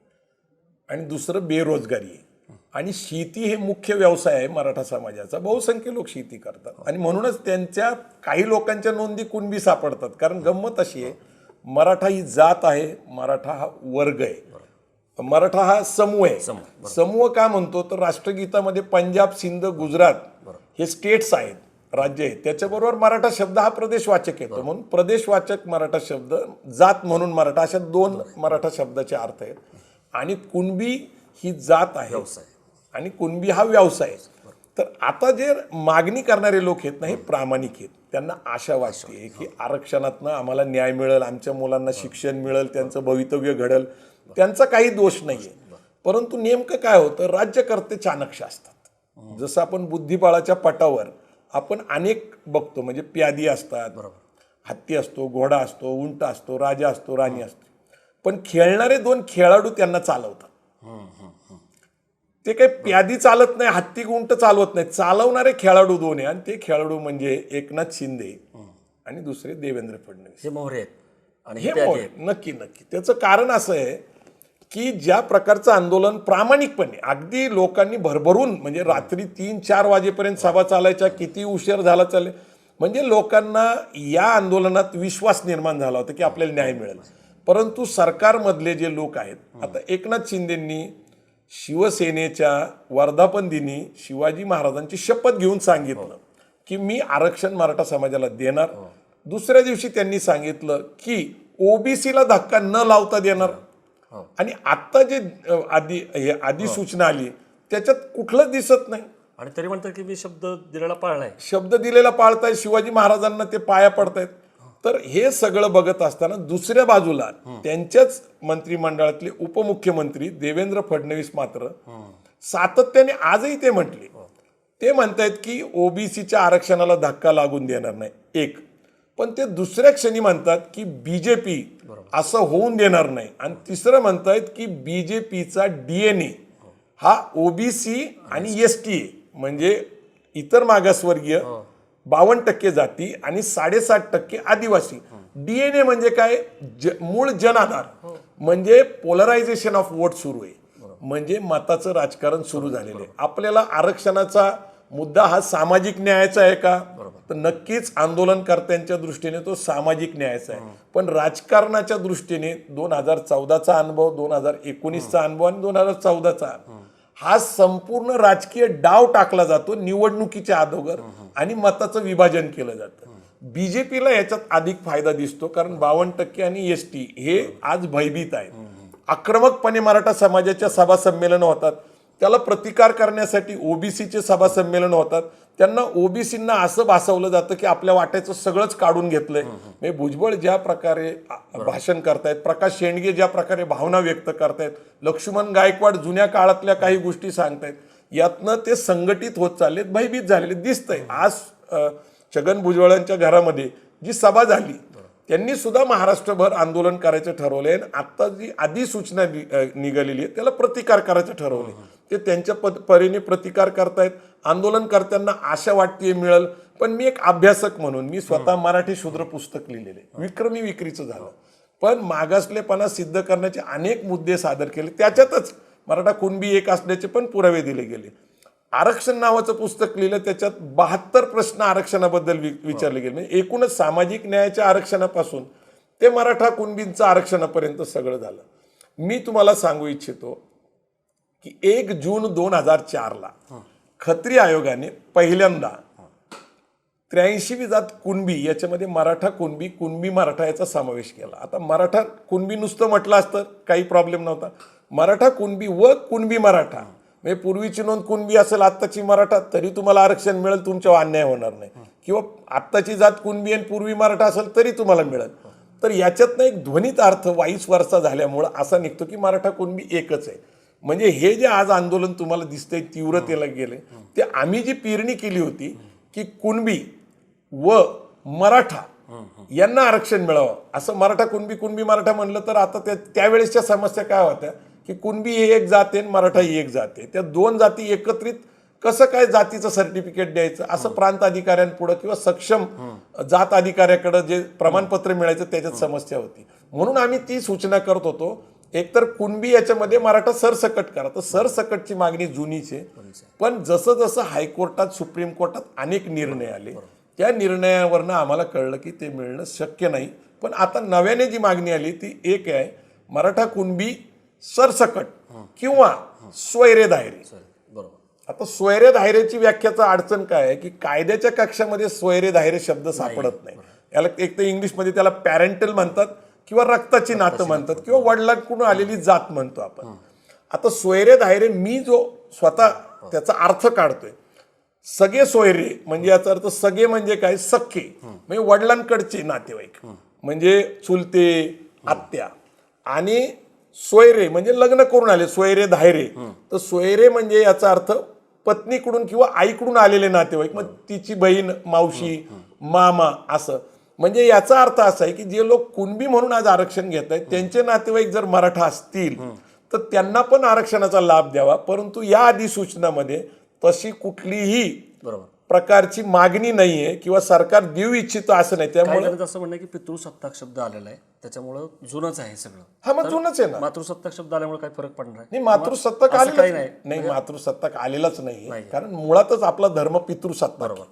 आणि दुसरं बेरोजगारी आहे. आणि शेती हे मुख्य व्यवसाय आहे मराठा समाजाचा, बहुसंख्य लोक शेती करतात आणि म्हणूनच त्यांच्या काही लोकांच्या नोंदी कुणबी सापडतात. कारण गंमत अशी आहे, मराठा ही जात आहे, मराठा हा वर्ग आहे, मराठा हा समूह आहे. समूह का म्हणतो तर राष्ट्रगीतामध्ये पंजाब, सिंध, गुजरात हे स्टेट्स आहेत, राज्य आहेत, त्याच्याबरोबर मराठा शब्द हा प्रदेशवाचक येतो, म्हणून प्रदेशवाचक मराठा शब्द, जात म्हणून मराठा, अशा दोन मराठा शब्दाचे अर्थ आहेत. आणि कुणबी ही जात आहे आणि कुणबी हा व्यवसाय आहे. तर आता जे मागणी करणारे लोक आहेत ना, हे प्रामाणिक आहेत, त्यांना आशा वाटते की आरक्षणातनं आम्हाला न्याय मिळेल, आमच्या मुलांना शिक्षण मिळेल, त्यांचं भवितव्य घडेल, त्यांचा काही दोष नाही आहे. परंतु नेमकं काय होतं, राज्यकर्ते चाणक्य असतात. जसं आपण बुद्धिबळाच्या पटावर आपण अनेक बघतो, म्हणजे प्यादी असतात, हत्ती असतो, घोडा असतो, उंट असतो, राजा असतो, राणी असतो, पण खेळणारे दोन खेळाडू त्यांना चालवतात. ते काही प्यादी चालत नाही, हत्ती उंट चालवत नाही, चालवणारे खेळाडू दोन आहे, आणि ते खेळाडू म्हणजे एकनाथ शिंदे आणि दुसरे देवेंद्र फडणवीस. हे मोहरे आहेत आणि हे नक्की नक्की. त्याचं कारण असं आहे की ज्या प्रकारचं आंदोलन प्रामाणिकपणे अगदी लोकांनी भरभरून, म्हणजे रात्री 3-4 वाजेपर्यंत सभा चालायच्या, किती उशीर झाला चालले, म्हणजे लोकांना या आंदोलनात विश्वास निर्माण झाला होता की आपल्याला न्याय मिळेल. परंतु सरकारमधले जे लोक आहेत, आता एकनाथ शिंदेंनी शिवसेनेच्या वर्धापन दिनी शिवाजी महाराजांची शपथ घेऊन सांगितलं की मी आरक्षण मराठा समाजाला देणार. दुसऱ्या दिवशी त्यांनी सांगितलं की ओबीसीला धक्का न लावता देणार. आणि आता जे अधिसूचना आली त्याच्यात कुठलंच दिसत नाही. आणि तरी म्हणतात की मी शब्द दिलेला पाळलाय, शब्द दिलेला पाळतायत, शिवाजी महाराजांना ते पाया पडतायत. तर हे सगळं बघत असताना दुसऱ्या बाजूला त्यांच्याच मंत्रिमंडळातले उपमुख्यमंत्री देवेंद्र फडणवीस मात्र सातत्याने आजही ते म्हटले, ते म्हणतायत की ओबीसीच्या आरक्षणाला धक्का लागून देणार नाही एक, पण ते दुसऱ्या क्षणी म्हणतात की बीजेपी असं होऊन देणार नाही, आणि तिसरं म्हणतायत की बीजेपीचा डीएनए हा ओबीसी आणि एसटी म्हणजे इतर मागासवर्गीय 52% जाती आणि 7.5% आदिवासी. डीएनए म्हणजे काय, मूळ जनाधार, म्हणजे पोलरायझेशन ऑफ वोट सुरू आहे, म्हणजे मताचं राजकारण सुरू झालेलं आहे. आपल्याला आरक्षणाचा मुद्दा हा सामाजिक न्यायाचा आहे का, तर नक्कीच आंदोलनकर्त्यांच्या दृष्टीने तो सामाजिक न्यायाचा आहे. पण राजकारणाच्या दृष्टीने 2014चा अनुभव, 2019चा अनुभव आणि 2014चा हा संपूर्ण राजकीय डाव टाकला जातो निवडणुकीच्या अगोदर, आणि मताचं विभाजन केलं जातं. बीजेपीला याच्यात अधिक फायदा दिसतो, कारण 52% आणि एसटी हे आज भयभीत आहे. आक्रमकपणे मराठा समाजाच्या सभा संमेलन होतात, त्याला प्रतिकार करण्यासाठी ओबीसीचे सभा संमेलन होतात. त्यांना ओबीसींना असं भासवलं जातं की आपल्या वाट्याचं सगळंच काढून घेतलंय. म्हणजे भुजबळ ज्या प्रकारे भाषण करतायत, प्रकाश शेंडगे ज्या प्रकारे भावना व्यक्त करतायत, लक्ष्मण गायकवाड जुन्या काळातल्या काही गोष्टी सांगतायत, यातनं ते संघटित होत चाललेत, भयभीत झालेले दिसतंय. आज छगन भुजबळांच्या घरामध्ये जी सभा झाली, त्यांनी सुद्धा महाराष्ट्रभर आंदोलन करायचं ठरवलंय. आता जी अधिसूचना निघालेली आहे त्याला प्रतिकार करायचं ठरवलंय. ते त्यांच्या परीने प्रतिकार करतायत. आंदोलनकर्त्यांना आशा वाटते मिळेल. पण मी एक अभ्यासक म्हणून मी स्वतः मराठी शूद्र पुस्तक लिहिलेले, विक्रमी विक्रीचं झालं, पण मागासलेपणा सिद्ध करण्याचे अनेक मुद्दे सादर केले. त्याच्यातच मराठा कुणबी एक असल्याचे पण पुरावे दिले गेले. आरक्षण नावाचं पुस्तक लिहिलं, त्याच्यात 72 प्रश्न आरक्षणाबद्दल विचारले गेले. म्हणजे एकूणच सामाजिक न्यायाच्या आरक्षणापासून ते मराठा कुणबींचं आरक्षणापर्यंत सगळं झालं. मी तुम्हाला सांगू इच्छितो की 1 जून 2004ला खत्री आयोगाने पहिल्यांदा 83वी जात कुणबी याच्यामध्ये मराठा कुणबी, कुणबी मराठा याचा समावेश केला. आता मराठा कुणबी नुसतं म्हटलं असतं काही प्रॉब्लेम नव्हता. मराठा कुणबी व कुणबी मराठा, म्हणजे पूर्वीची नोंद कुणबी असेल, आत्ताची मराठा, तरी तुम्हाला आरक्षण मिळेल, तुमच्यावर अन्याय होणार नाही. किंवा आत्ताची जात कुणबी आणि पूर्वी मराठा असेल तरी तुम्हाला मिळेल. तर याच्यातनं एक ध्वनित अर्थ वाईस वर्षा झाल्यामुळं असा निघतो की मराठा कुणबी एकच आहे. म्हणजे हे जे आज आंदोलन तुम्हाला दिसतंय तीव्रतेला गेले, ते आम्ही जी पेरणी केली होती की कुणबी व मराठा यांना आरक्षण मिळावं, असं मराठा कुणबी, कुणबी मराठा म्हणलं तर आता त्यावेळेसच्या समस्या काय होत्या की कुणबी ही एक जात आहे, मराठा ही एक जात आहे. त्या दोन जाती एकत्रित कसं काय जातीचं सर्टिफिकेट द्यायचं असं प्रांत अधिकाऱ्यांपुढं किंवा सक्षम जात अधिकाऱ्याकडे जे प्रमाणपत्र मिळायचं त्याच्यात समस्या होती. म्हणून आम्ही ती सूचना करत होतो, एकतर कुणबी याच्यामध्ये मराठा सरसकट करा. तर सरसकटची मागणी जुनीच आहे, पण जसं जसं हायकोर्टात सुप्रीम कोर्टात अनेक निर्णय आले त्या निर्णयावरनं आम्हाला कळलं की ते मिळणं शक्य नाही. पण आता नव्याने जी मागणी आली ती एक आहे, मराठा कुणबी सरसकट किंवा सोयरे दायरे. बरोबर. आता सोयरे दायरेची व्याख्याचा अडचण काय आहे की कायद्याच्या कक्षामध्ये सोयरे दायरे शब्द सापडत नाही. याला एक तर इंग्लिशमध्ये त्याला पॅरेंटल म्हणतात किंवा रक्ताची नातं म्हणतात किंवा वडिलांकडून आलेली जात म्हणतो आपण. आता सोयरे दायरे मी जो स्वतः त्याचा अर्थ काढतोय, सगळे सोयरे म्हणजे याचा अर्थ सगळे म्हणजे काय, सख्खे म्हणजे वडिलांकडचे नातेवाईक म्हणजे चुलते आत्या, आणि सोयरे म्हणजे लग्न करून आले सोयरे धायरे. तर सोयरे म्हणजे याचा अर्थ पत्नीकडून किंवा आईकडून आलेले नातेवाईक, मग तिची बहीण, मावशी, मामा असं. म्हणजे याचा अर्थ असा आहे की जे लोक कुणबी म्हणून आज आरक्षण घेत आहेत त्यांचे नातेवाईक जर मराठा असतील तर त्यांना पण आरक्षणाचा लाभ द्यावा. परंतु या अधिसूचनामध्ये तशी कुठलीही बरोबर प्रकारची मागणी नाहीये किंवा सरकार देऊ इच्छितं असं नाही. त्यामुळे असं म्हणणं की पितृसत्ताक शब्द आलेला आहे त्याच्यामुळं जुनच आहे सगळं. हा मग जुनच आहे ना. मातृसत्ताक शब्द आल्यामुळे काही फरक पडणार नाही, मातृसत्ताक असं काही आलेलं नाही. नाही, मातृसत्ताक आलेलाच नाही. कारण मुळातच आपला धर्म पितृसत्ताक. बरोबर.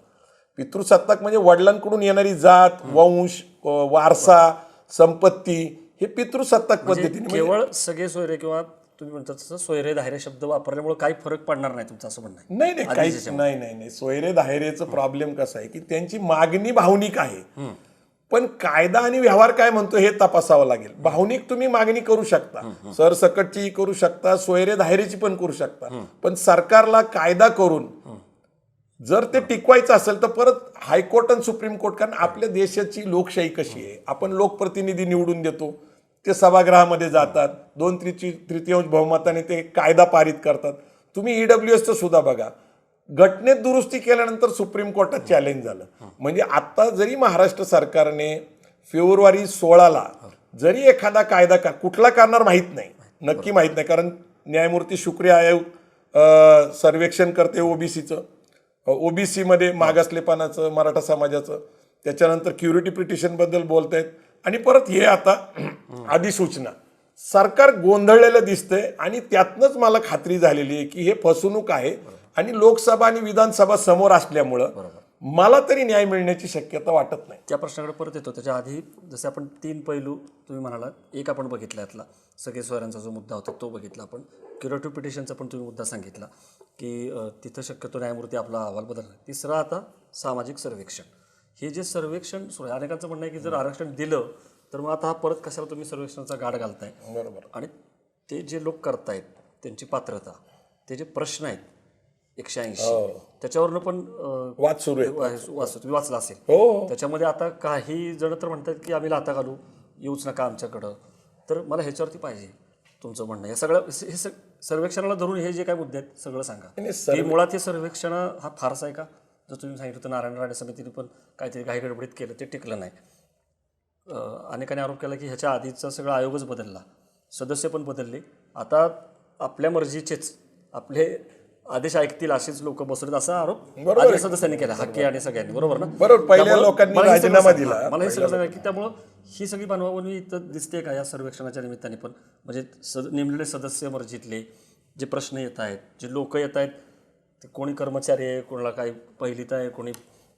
पितृसत्ताक म्हणजे वडिलांकडून येणारी जात, वंश, वारसा, संपत्ती हे पितृसत्ताक पद्धतीने. केवळ सगळे सोयरे किंवा तुम्ही म्हणता तसं सोयरे दायरे शब्द वापरल्यामुळे काही फरक पडणार नाही तुमचं असं म्हणणं आहे? नाही नाही, काहीच नाही. नाही नाही, सोयरे दायरेचं प्रॉब्लेम कसा आहे की त्यांची मागणी भावनिक आहे, पण कायदा आणि व्यवहार काय म्हणतो हे तपासावं लागेल. भावनिक तुम्ही मागणी करू शकता, सरसकटची करू शकता, सोयरे दायरेची पण करू शकता, पण सरकारला कायदा करून जर ते टिकवायचं असेल तर परत हायकोर्ट आणि सुप्रीम कोर्ट. कारण आपल्या देशाची लोकशाही कशी आहे, आपण लोकप्रतिनिधी निवडून देतो, ते सभागृहामध्ये जातात, 2/3 बहुमताने ते कायदा पारित करतात. तुम्ही EWSचं सुद्धा बघा, घटनेत दुरुस्ती केल्यानंतर सुप्रीम कोर्टात चॅलेंज झालं. म्हणजे आता जरी महाराष्ट्र सरकारने फेब्रुवारी 16ला जरी एखादा कायदा कुठला करणार माहीत नाही, नक्की माहीत नाही, कारण न्यायमूर्ती शुक्रिया आयोग सर्वेक्षण करते ओबीसीचं, ओबीसीमध्ये मागासलेपणाचं, मराठा समाजाचं, त्याच्यानंतर क्युरिटी पिटिशनबद्दल बोलत आहेत, आणि परत हे आता अधिसूचना. सरकार गोंधळलेलं दिसतंय आणि त्यातनंच मला खात्री झालेली आहे की हे फसवणूक आहे. आणि लोकसभा आणि विधानसभा समोर असल्यामुळं मला तरी न्याय मिळण्याची शक्यता वाटत नाही. त्या प्रश्नाकडे परत येतो. त्याच्या आधी जसे आपण 3 पैलू तुम्ही म्हणाला, एक आपण बघितला यातला सगळे सोयऱ्यांचा जो मुद्दा होता तो बघितला आपण, क्युरेटिव्ह पिटिशनचा पण तुम्ही मुद्दा सांगितला की तिथं शक्यतो न्यायमूर्ती आपला अहवाल बदलला. तिसरा आता सामाजिक सर्वेक्षण. हे जे सर्वेक्षण सुरू आहे, अनेकांचं म्हणणं आहे की जर आरक्षण दिलं तर मग आता हा परत कशाला तुम्ही सर्वेक्षणाचा गाड घालताय. बरोबर. आणि ते जे लोक करतायत त्यांची पात्रता, ते जे प्रश्न आहेत 180 त्याच्यावरनं पण वाद सुरू आहे. तुम्ही वाचला असेल. त्याच्यामध्ये आता काही जण तर म्हणतात की आम्ही लाथा घालू, येऊच नका आमच्याकडं. तर मला ह्याच्यावरती पाहिजे तुमचं म्हणणं. या सगळं हे सर्वेक्षणाला धरून हे जे काय मुद्दे आहेत सगळं सांगा. की मुळात हे सर्वेक्षण हा फारसा आहे का? जर तुम्ही सांगितलं तर नारायण राणे समितीने पण काहीतरी काही गडबडीत केलं, ते टिकलं नाही. अनेकांनी आरोप केला की ह्याच्या आधीचा सगळा आयोगच बदलला, सदस्य पण बदलले, आता आपल्या मर्जीचेच आपले आदेश ऐकतील असेच लोक बसवलेत असा आरोप आधी सदस्यांनी केला, हक्के आणि सगळ्यांनी. बरोबर ना? बरोबर. पहिल्या लोकांनी राजीनामा दिला. मला हे सगळं सांगा की त्यामुळं ही सगळी बनवाबनवी इथं दिसते का या सर्वेक्षणाच्या निमित्ताने पण? म्हणजे नेमलेले सदस्य मर्जीतले जे प्रश्न येत आहेत, जे लोक येत आहेत, ते कोणी कर्मचारी आहे, कोणाला काही पहिलीत आहे, कोणी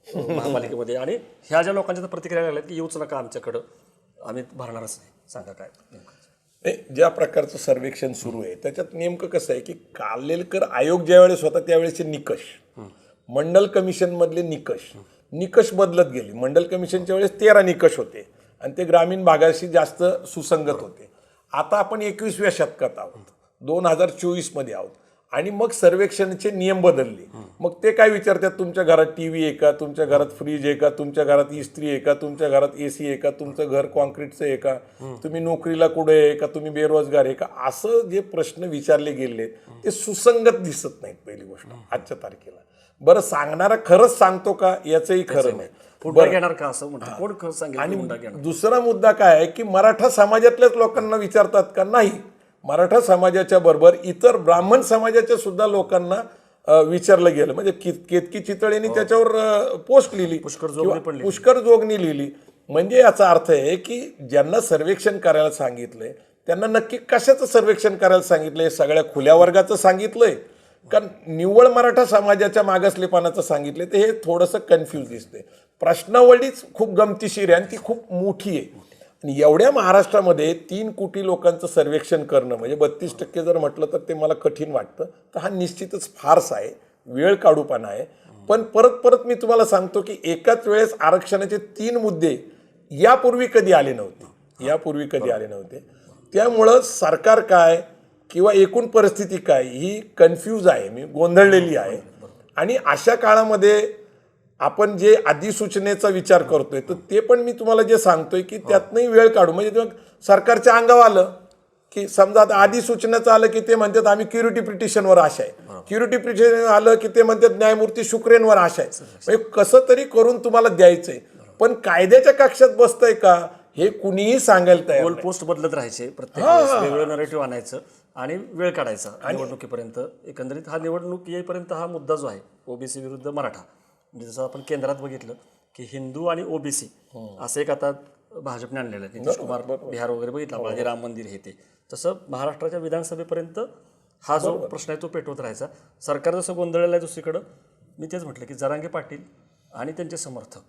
महापालिकेमध्ये, आणि ह्या ज्या लोकांच्या प्रतिक्रिया लागल्यात की येऊच नका आमच्याकडं, आम्ही भरणारच नाही. सांगा काय ज्या प्रकारचं सर्वेक्षण सुरू आहे त्याच्यात नेमकं कसं आहे की कालेलकर आयोग ज्यावेळेस होता त्यावेळेसचे निकष, मंडल कमिशनमधले निकष बदलत गेले. मंडल कमिशनच्या वेळेस 13 निकष होते आणि ते ग्रामीण भागाशी जास्त सुसंगत होते. आता आपण 21व्या शतकात आहोत, 2024 आहोत, आणि मग सर्वेक्षणाचे नियम बदलले. मग ते काय विचारतात, तुमच्या घरात TV आहे का, तुमच्या घरात फ्रीज आहे का, तुमच्या घरात इस्त्री आहे का, तुमच्या घरात AC आहे का, तुमचं घर कॉन्क्रीटचं आहे का, तुम्ही नोकरीला कुठे आहे का, तुम्ही बेरोजगार आहे का, असं जे प्रश्न विचारले गेले ते सुसंगत दिसत नाहीत. पहिली गोष्ट आजच्या तारखेला. बरं, सांगणारा खरंच सांगतो का याचंही खरं नाही. घेणार का असं म्हणतात कोण खरं सांगेल. आणि दुसरा मुद्दा काय आहे की मराठा समाजातल्याच लोकांना विचारतात का? नाही, मराठा समाजाच्या बरोबर इतर ब्राह्मण समाजाच्या सुद्धा लोकांना विचारलं गेलं. म्हणजे केतकी चितळेंनी त्याच्यावर पोस्ट लिहिली, पुष्कर जोगनी लिहिली. म्हणजे याचा अर्थ आहे की ज्यांना सर्वेक्षण करायला सांगितलंय त्यांना नक्की कशाचं सर्वेक्षण करायला सांगितलंय? सगळ्या खुल्या वर्गाचं सांगितलंय का निव्वळ मराठा समाजाच्या मागासलेपणाचं सांगितलंय? तर हे थोडंसं कन्फ्यूज दिसतंय. प्रश्नावळीच खूप गमतीशीर आहे आणि ती खूप मोठी आहे. आणि एवढ्या महाराष्ट्रामध्ये 3 कोटी लोकांचं सर्वेक्षण करणं म्हणजे 32% जर म्हटलं तर ते मला कठीण वाटतं. तर हा निश्चितच फार्स आहे, वेळ काढूपणा आहे. पण परत परत मी तुम्हाला सांगतो की एकाच वेळेस आरक्षणाचे 3 मुद्दे यापूर्वी कधी आले नव्हते. त्यामुळं सरकार काय किंवा एकूण परिस्थिती काय ही कन्फ्यूज आहे, मी गोंधळलेली आहे. आणि अशा काळामध्ये आपण जे अधिसूचनेचा विचार करतोय तर ते पण मी तुम्हाला जे सांगतोय की त्यातनंही वेळ काढू. म्हणजे सरकारच्या अंगावर आलं की समजा आता अधिसूचनेचं आलं की ते म्हणतात आम्ही क्युरिटी पिटिशनवर आशा आहे, क्युरिटी पिटिशन आलं की ते म्हणतात न्यायमूर्ती शुक्रेनवर आशा आहे. म्हणजे कसं तरी करून तुम्हाला द्यायचंय. पण कायद्याच्या कक्षात बसतंय का हे कुणीही सांगायला तयार गोल पोस्ट बदलत राहायचे, प्रत्येक वेळेस वेगळं नरेटिव्ह आणायचं आणि वेळ काढायचा निवडणुकीपर्यंत. एकंदरीत हा निवडणूक येईपर्यंत हा मुद्दा जो आहे ओबीसी विरुद्ध मराठा, म्हणजे जसं आपण केंद्रात बघितलं की हिंदू आणि ओबीसी असं एक आता भाजपने आणलेलं आहे. नितीश कुमार बिहार वगैरे बघितला, मागे राम मंदिर हे ते. तसं महाराष्ट्राच्या विधानसभेपर्यंत हा जो प्रश्न आहे तो पेटवत राहायचा. सरकार जसं गोंधळलेलं आहे दुसरीकडं, मी तेच म्हटलं की जरांगे पाटील आणि त्यांचे समर्थक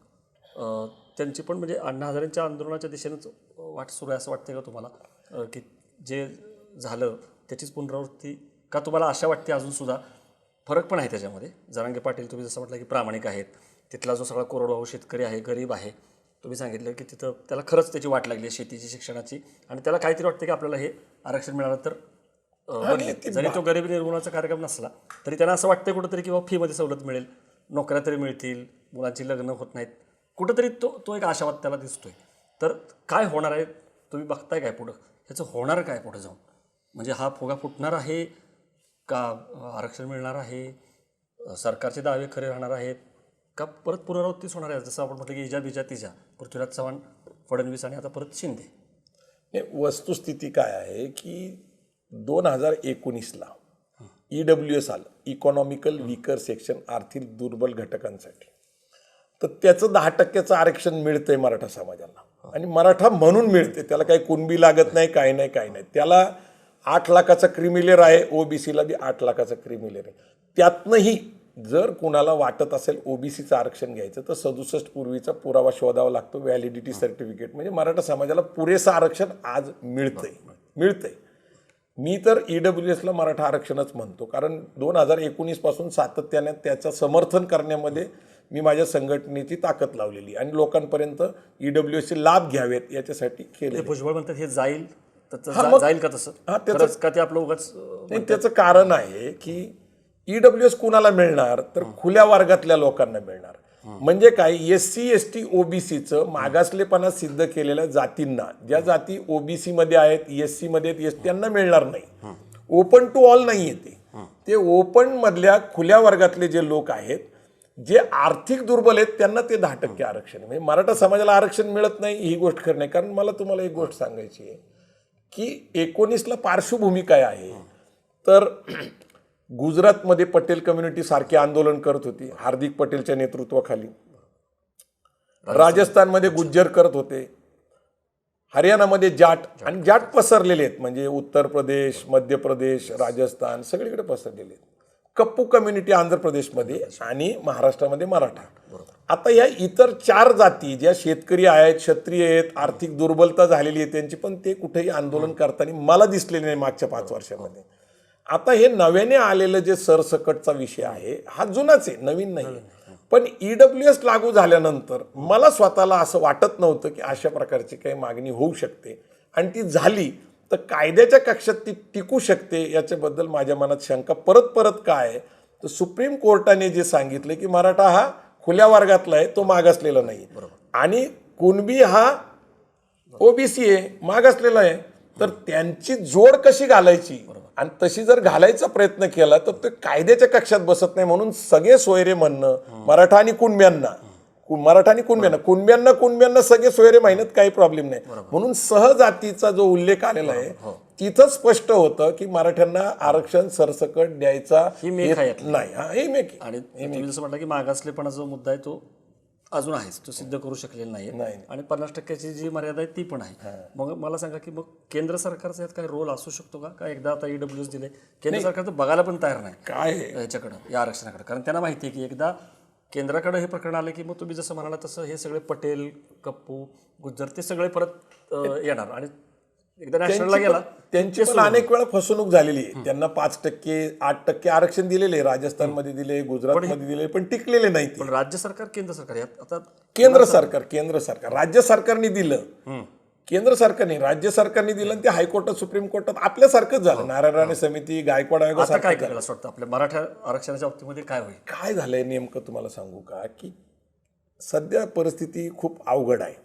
त्यांची पण म्हणजे अण्णा हजारेंच्या आंदोलनाच्या दिशेनंच वाट सुरू आहे असं वाटतं का तुम्हाला? की जे झालं त्याचीच पुनरावृत्ती का तुम्हाला आशा वाटते? अजूनसुद्धा फरक पण आहे त्याच्यामध्ये. जरांगे पाटील तुम्ही जसं म्हटलं की प्रामाणिक आहेत, तिथला जो सगळा कोरडवाहू शेतकरी आहे, गरीब आहे, तुम्ही सांगितलं की तिथं त्याला खरंच त्याची वाट लागली आहे शेतीची, शिक्षणाची, आणि त्याला काहीतरी वाटतं की आपल्याला हे आरक्षण मिळालं तर बदलेल. जरी तो गरिबी निर्मूलनाचा कार्यक्रम नसला तरी त्यांना असं वाटतं कुठंतरी की बाबा फीमध्ये सवलत मिळेल, नोकऱ्या तरी मिळतील, मुलांची लग्न होत नाहीत, कुठंतरी तो एक आशावाद त्याला दिसतोय. तर काय होणार आहे तुम्ही बघताय काय पुढं? ह्याचं होणार काय पुढे जाऊन? म्हणजे हा फुगा फुटणार आहे का आरक्षण मिळणार आहे? सरकारचे दावे खरे राहणार आहेत का परत पुनरावृत्तीच होणार आहे? जसं आपण म्हटलं की इजा बिजा तिजा, पृथ्वीराज चव्हाण, फडणवीस आणि आता परत शिंदे. वस्तुस्थिती काय आहे की 2019ला EWS आलं, इकॉनॉमिकल वीकर सेक्शन, आर्थिक दुर्बल घटकांसाठी. तर त्याचं 10% आरक्षण मिळतंय मराठा समाजाला. आणि मराठा म्हणून मिळते, त्याला काही कुणबी लागत नाही, काही नाही. त्याला 8 लाखाचा क्रिमिलेअर आहे, ओबीसीला बी 8 लाखाचा क्रिमिलेअर आहे. त्यातनंही जर कुणाला वाटत असेल ओबीसीचं आरक्षण घ्यायचं तर 67 पूर्वीचा पुरावा शोधावा लागतो, व्हॅलिडिटी सर्टिफिकेट. म्हणजे मराठा समाजाला पुरेसं आरक्षण आज मिळतंय. मी तर EWSला मराठा आरक्षणच म्हणतो, कारण 2019 पासून सातत्याने त्याचं समर्थन करण्यामध्ये मी माझ्या संघटनेची ताकद लावलेली आणि लोकांपर्यंत EWSचे लाभ घ्यावेत याच्यासाठी केले. भुजबळ म्हणतात हे जाईल जाईल का तसं? त्याचं का ते आपलं उगाच नाही, त्याचं कारण आहे की EWS कुणाला मिळणार तर खुल्या वर्गातल्या लोकांना मिळणार. म्हणजे काय, SC ST OBCचं मागासलेपणा सिद्ध केलेल्या जातींना, ज्या जाती OBC मध्ये आहेत, SC मध्ये आहेत, त्यांना मिळणार नाही. ओपन टू ऑल नाही येते. ते ओपन मधल्या खुल्या वर्गातले जे लोक आहेत, जे आर्थिक दुर्बल आहेत, त्यांना ते 10% आरक्षण आहे. म्हणजे मराठा समाजाला आरक्षण मिळत नाही ही गोष्ट खरं नाही. कारण मला तुम्हाला एक गोष्ट सांगायची आहे की 19ला पार्श्वभूमी काय आहे तर गुजरातमध्ये पटेल कम्युनिटी सारखे आंदोलन करत होती हार्दिक पटेलच्या नेतृत्वाखाली. राजस्थानमध्ये गुज्जर करत होते, हरियाणामध्ये जाट, आणि जाट पसरलेले आहेत, म्हणजे उत्तर प्रदेश, मध्य प्रदेश, राजस्थान सगळीकडे पसरलेले आहेत. कप्पू कम्युनिटी आंध्र प्रदेशमध्ये आणि महाराष्ट्रामध्ये मराठा. आता या इतर 4 जाती ज्या शेतकरी आहेत, क्षत्रिय आहेत, आर्थिक दुर्बलता झालेली आहे त्यांची, पण ते कुठेही आंदोलन करताना मला दिसलेले नाही मागच्या 5 वर्षामध्ये. आता हे नव्याने आलेलं जे सरसकटचा विषय आहे हा जुनाच आहे, नवीन नाही. पण EWS लागू झाल्यानंतर मला स्वतःला असं वाटत नव्हतं की अशा प्रकारची काही मागणी होऊ शकते, आणि ती झाली तर कायद्याच्या कक्षात ती टिकू शकते याच्याबद्दल माझ्या मनात शंका. परत काय तर सुप्रीम कोर्टाने जे सांगितले की मराठा हा खुल्या वर्गातला आहे, तो मागासलेला नाही, आणि कुणबी हा OBC आहे, मागासलेला आहे. तर त्यांची जोड कशी घालायची, आणि तशी जर घालायचा प्रयत्न केला तर ते कायद्याच्या कक्षात बसत नाही. म्हणून सगळे सोयरे म्हणणं मराठा आणि कुणब्यांना सगळे सोयरे महिन्यात काही प्रॉब्लेम नाही. म्हणून सहजातीचा जो उल्लेख आलेला आहे तिथंच स्पष्ट होतं की मराठ्यांना आरक्षण सरसकट द्यायचा ही मेक आहे नाही. हा हे मेक आहे. आणि तुम्ही जसं म्हटलं की मागासलेपणाचा जो मुद्दा आहे तो अजून आहेच, तो सिद्ध करू शकलेला नाही. आणि 50% जी मर्यादा आहे ती पण आहे. मग मला सांगा की मग केंद्र सरकारचा यात काय रोल असू शकतो का एकदा आता ईडब्ल्यूएस दिले, केंद्र सरकार तर बघायला पण तयार नाही काय याच्याकडं, या आरक्षणाकडे, कारण त्यांना माहिती आहे की एकदा केंद्राकडे हे प्रकरण आलं की मग तुम्ही जसं म्हणाला तसं हे सगळे पटेल, कप्पू, गुज्जर ते सगळे परत येणार आणि एकदा नॅशनलला गेला. त्यांची पण अनेक वेळा फसवणूक झालेली आहे. त्यांना 5%, 8% आरक्षण दिलेले, राजस्थानमध्ये दिले, गुजरातमध्ये दिले, पण टिकलेले नाही. पण राज्य सरकार, केंद्र सरकार यात आता केंद्र सरकार राज्य सरकारने दिलं, केंद्र सरकारने राज्य सरकारने दिलं आणि ते हायकोर्टात, सुप्रीम कोर्टात आपल्यासारखंच झालं. नारायण राणे समिती, गायकवाड आयोग. आता काय करायला असं वाटतं आपल्या मराठा आरक्षणाच्या बाबतीमध्ये काय होईल? काय झालंय नेमकं तुम्हाला सांगू का, की सध्या परिस्थिती खूप अवघड आहे.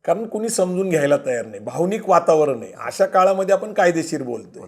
कारण कुणी समजून घ्यायला तयार नाही, भावनिक वातावरण आहे. अशा काळामध्ये आपण कायदेशीर बोलतोय.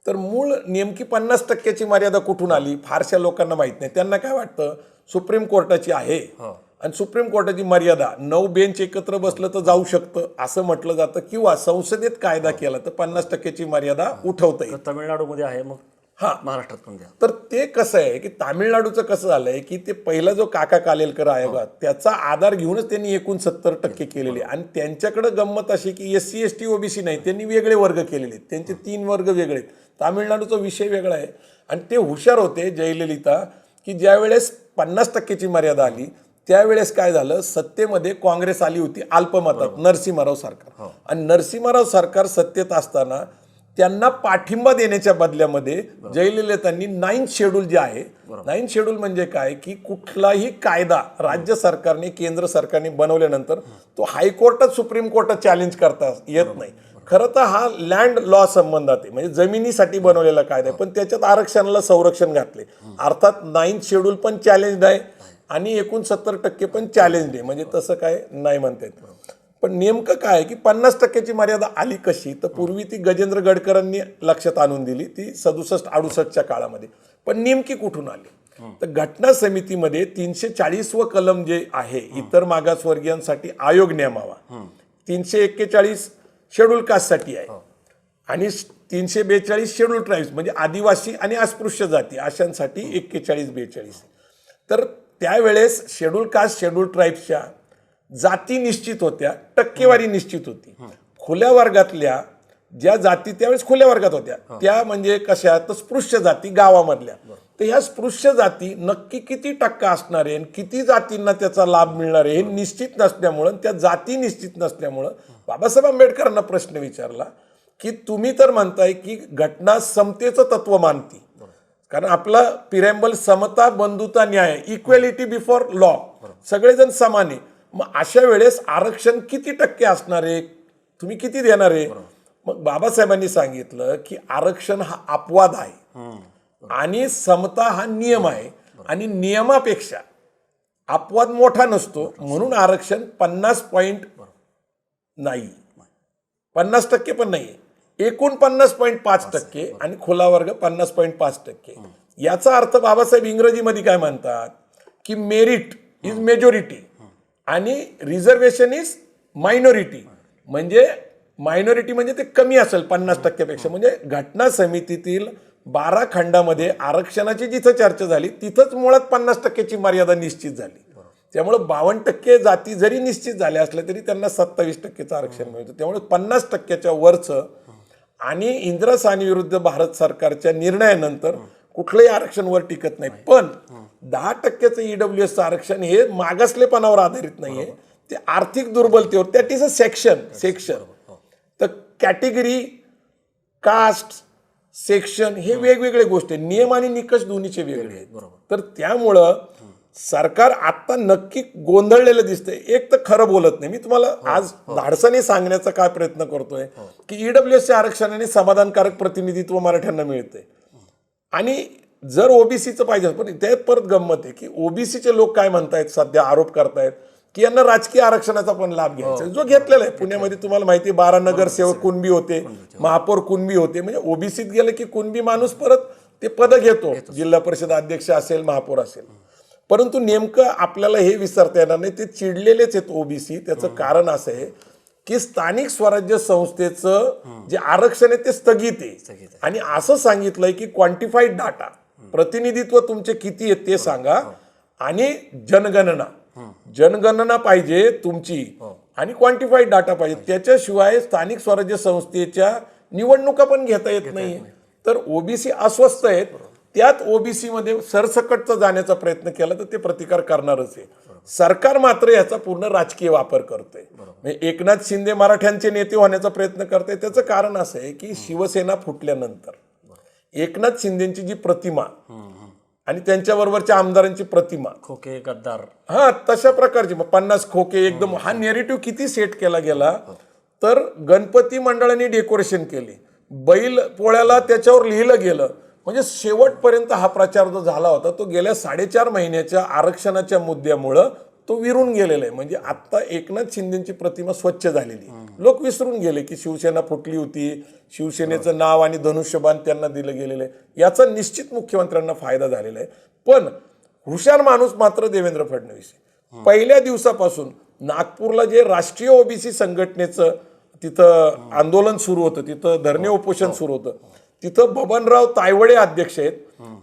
तर मूळ नेमकी 50%ची मर्यादा कुठून आली फारशा लोकांना माहित नाही. त्यांना काय वाटतं सुप्रीम कोर्टाची आहे आणि सुप्रीम कोर्टाची मर्यादा 9 बेंच एकत्र बसलं तर जाऊ शकतं असं म्हटलं जातं, किंवा संसदेत कायदा केला तर 50%ची मर्यादा उठवता येईल. तमिळनाडूमध्ये आहे, मग महाराष्ट्रात पण द्या. तर ते कसं आहे की तामिळनाडूचं कसं झालंय की ते पहिला जो काका कालेलकर आयोग त्याचा आधार घेऊनच त्यांनी 69% केलेले. आणि त्यांच्याकडे गंमत अशी की SC ST OBC नाही, त्यांनी वेगळे वर्ग केलेले, त्यांचे 3 वर्ग वेगळे. तामिळनाडूचा विषय वेगळा आहे. आणि ते हुशार होते जयललिता, की ज्या वेळेस 50%ची मर्यादा आली त्यावेळेस काय झालं, सत्तेमध्ये काँग्रेस आली होती अल्पमतात, नरसिंहराव सरकार. आणि नरसिंहराव सरकार सत्तेत असताना त्यांना पाठिंबा देण्याच्या बदल्यामध्ये जयललितांनी 9th शेड्यूल जे आहे, 9th शेड्यूल म्हणजे काय की कुठलाही कायदा राज्य सरकारने, केंद्र सरकारने बनवल्यानंतर तो हायकोर्टात, सुप्रीम कोर्टात चॅलेंज करता येत नाही. खरं तर हा लँड लॉ संबंधात आहे, म्हणजे जमिनीसाठी बनवलेला कायदा आहे, पण त्याच्यात आरक्षणाला संरक्षण घातले. अर्थात 9th शेड्यूल पण चॅलेंज आहे आणि 69% पण चॅलेंज आहे, म्हणजे तसं काय नाही म्हणता येत. पण नेमकं काय की 50%ची मर्यादा आली कशी, तर पूर्वी ती गजेंद्र गडकरांनी लक्षात आणून दिली, ती 67-68च्या काळामध्ये. पण नेमकी कुठून आली, तर घटना समितीमध्ये 340व कलम जे आहे, इतर मागासवर्गीयांसाठी आयोग नेमावा, 341 शेड्यूल कास्टसाठी आहे आणि 342 शेड्यूल ट्राईब्स म्हणजे आदिवासी आणि अस्पृश्य जाती अशांसाठी 41-42. तर त्यावेळेस शेड्यूल कास्ट, शेड्यूल ट्राईब्सच्या जाती निश्चित होत्या, टक्केवारी निश्चित होती. खुल्या वर्गातल्या ज्या जाती त्यावेळेस खुल्या वर्गात होत्या त्या म्हणजे कशा, तर स्पृश्य जाती गावामधल्या. तर ह्या स्पृश्य जाती नक्की किती टक्का असणार आहे, किती जातींना त्याचा लाभ मिळणार आहे हे निश्चित नसल्यामुळं, त्या जाती निश्चित नसल्यामुळं बाबासाहेब आंबेडकरांना प्रश्न विचारला की तुम्ही तर म्हणताय की घटना समतेचं तत्व मानती, कारण आपला पिरॅम्बल समता, बंधुता, न्याय, इक्वॅलिटी बिफोर लॉ, सगळेजण समान आहे. मग अशा वेळेस आरक्षण किती टक्के असणार आहे, तुम्ही किती देणार आहे? मग बाबासाहेबांनी सांगितलं की आरक्षण हा अपवाद आहे आणि समता हा नियम आहे, आणि नियमापेक्षा अपवाद मोठा नसतो, म्हणून आरक्षण 50 नाही, 50% पण नाही, 49.5% आणि खुला वर्ग 50.5%. याचा अर्थ बाबासाहेब इंग्रजीमध्ये काय म्हणतात की मेरिट इज मेजॉरिटी आणि रिझर्वेशन इज मायनॉरिटी. म्हणजे मायनॉरिटी म्हणजे ते कमी असेल 50%पेक्षा. म्हणजे घटना समितीतील 12 खंडामध्ये आरक्षणाची जिथं चर्चा झाली तिथंच मुळात 50%ची मर्यादा निश्चित झाली. त्यामुळे 52% जाती जरी निश्चित झाल्या असल्या तरी त्यांना 27%चं आरक्षण मिळतं. त्यामुळे 50%च्या वरचं आणि इंदिरा साहनी विरुद्ध भारत सरकारच्या निर्णयानंतर कुठलंही आरक्षण वर टिकत नाही. पण 10%चं EWS आरक्षण हे मागासलेपणावर आधारित नाहीये, ते आर्थिक दुर्बलतेवर, दॅट इज अ सेक्शन. तर कॅटेगरी, कास्ट, सेक्शन हे वेगवेगळे गोष्टी, नियम आणि निकष दोन्हीचे वेगळे आहेत. तर त्यामुळं सरकार आता नक्की गोंधळलेलं दिसतंय. एक तर खरं बोलत नाही. मी तुम्हाला आज धाडसाने सांगण्याचा काय प्रयत्न करतोय की EWSच्या आरक्षणाने समाधानकारक प्रतिनिधित्व मराठ्यांना मिळतंय आणि जर ओबीसीचं पाहिजे, पण त्यात परत गंमत आहे की ओबीसीचे लोक काय म्हणतायत, सध्या आरोप करतायत की यांना राजकीय आरक्षणाचा पण लाभ घ्यायचा, जो घेतलेला आहे. पुण्यामध्ये तुम्हाला माहिती आहे 12 नगरसेवक कुणबी होते, महापौर कुणबी होते. म्हणजे ओबीसीत गेलं की कुणबी माणूस परत ते पद घेतो, जिल्हा परिषद अध्यक्ष असेल, महापौर असेल. परंतु नेमकं आपल्याला हे विसरता येणार नाही, ते चिडलेलेच आहेत ओबीसी. त्याचं कारण असं आहे की स्थानिक स्वराज्य संस्थेचं जे आरक्षण आहे ते स्थगित आहे आणि असं सांगितलंय की क्वांटिफाईड डाटा प्रतिनिधित्व तुमचे किती आहे ते सांगा आणि जनगणना पाहिजे तुमची आणि क्वांटिफाईड डाटा पाहिजे. त्याच्याशिवाय स्थानिक स्वराज्य संस्थेच्या निवडणुका पण घेता येत नाही. तर ओबीसी अस्वस्थ आहेत. त्यात ओबीसी मध्ये सरसकटचा जाण्याचा प्रयत्न केला तर ते प्रतिकार करणारच आहे. सरकार मात्र याचा पूर्ण राजकीय वापर करतोय. म्हणजे एकनाथ शिंदे मराठ्यांचे नेते होण्याचा प्रयत्न करते. त्याचं कारण असं आहे की शिवसेना फुटल्यानंतर एकनाथ शिंदेची जी प्रतिमा आणि त्यांच्याबरोबरच्या आमदारांची प्रतिमा खोके गद्दार तशा प्रकारची 50 खोके एकदम हा नेरेटिव्ह किती सेट केला गेला. तर गणपती मंडळांनी डेकोरेशन केली, बैल पोळ्याला त्याच्यावर लिहिलं गेलं. म्हणजे शेवटपर्यंत हा प्रचार जो झाला होता तो गेल्या 4.5 महिन्याच्या आरक्षणाच्या मुद्द्यामुळं तो विरून गेलेला आहे. म्हणजे आता एकनाथ शिंदेची प्रतिमा स्वच्छ झालेली. लोक विसरून गेले की शिवसेना फुटली होती, शिवसेनेचं नाव आणि धनुष्यबाण त्यांना दिलं गेलेलं आहे. याचा निश्चित मुख्यमंत्र्यांना फायदा झालेला आहे. पण हुशार माणूस मात्र देवेंद्र फडणवीस. पहिल्या दिवसापासून नागपूरला जे राष्ट्रीय ओबीसी संघटनेचं तिथं आंदोलन सुरू होतं, तिथं धरणे उपोषण सुरू होतं, तिथं बबनराव तायवडे अध्यक्ष आहेत.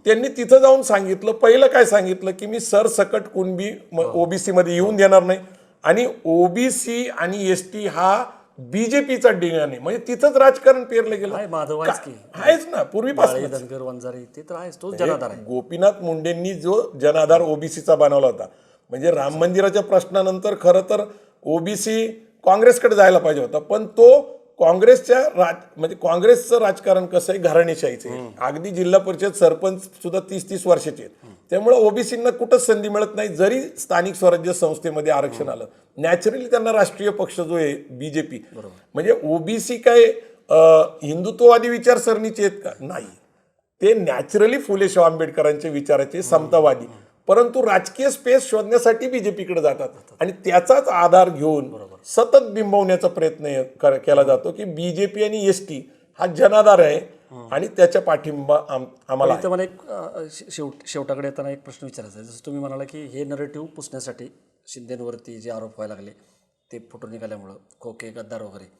त्यांनी तिथं जाऊन सांगितलं, पहिलं काय सांगितलं की मी सरसकट कुणबी ओबीसी मध्ये येऊन देणार नाही आणि ओबीसी आणि एसटी हा बीजेपीचा डिंगा नाही. म्हणजे तिथंच राजकारण पेरलं गेलं. माधव आहेच ना पूर्वीपासून. धनगर वंजारी ते तर आहेच, तो जनाधार आहे. गोपीनाथ मुंडेंनी जो जनाधार ओबीसीचा बनवला होता. म्हणजे राम मंदिराच्या प्रश्नानंतर खरं तर ओबीसी काँग्रेसकडे जायला पाहिजे होता. पण तो काँग्रेसच्या म्हणजे काँग्रेसचं राजकारण कसं आहे घराणेशाहीचं आहे. अगदी जिल्हा परिषद सरपंच सुद्धा 30-30 वर्षाचे आहेत. त्यामुळे ओबीसींना कुठंच संधी मिळत नाही. जरी स्थानिक स्वराज्य संस्थेमध्ये आरक्षण आलं नॅचरली त्यांना राष्ट्रीय पक्ष जो आहे बीजेपी, म्हणजे ओबीसी काय हिंदुत्ववादी विचारसरणीचे आहेत का? नाही, ते नॅचरली फुले शाहू आंबेडकरांचे विचाराचे समतावादी, परंतु राजकीय स्पेस शोधण्यासाठी बीजेपीकडे जातात आणि त्याचाच आधार घेऊन सतत बिंबवण्याचा प्रयत्न केला जातो की बीजेपी आणि एसटी हा जनाधार आहे आणि त्याच्या पाठिंबा आम्हाला. इथं मला एक शेवटाकडे येताना एक प्रश्न विचारायचा आहे. जसं तुम्ही म्हणाला की हे नरेटिव्ह पुसण्यासाठी शिंदेवरती जे आरोप व्हायला लागले ते फुटून निघाल्यामुळं, खोके गद्दार वगैरे,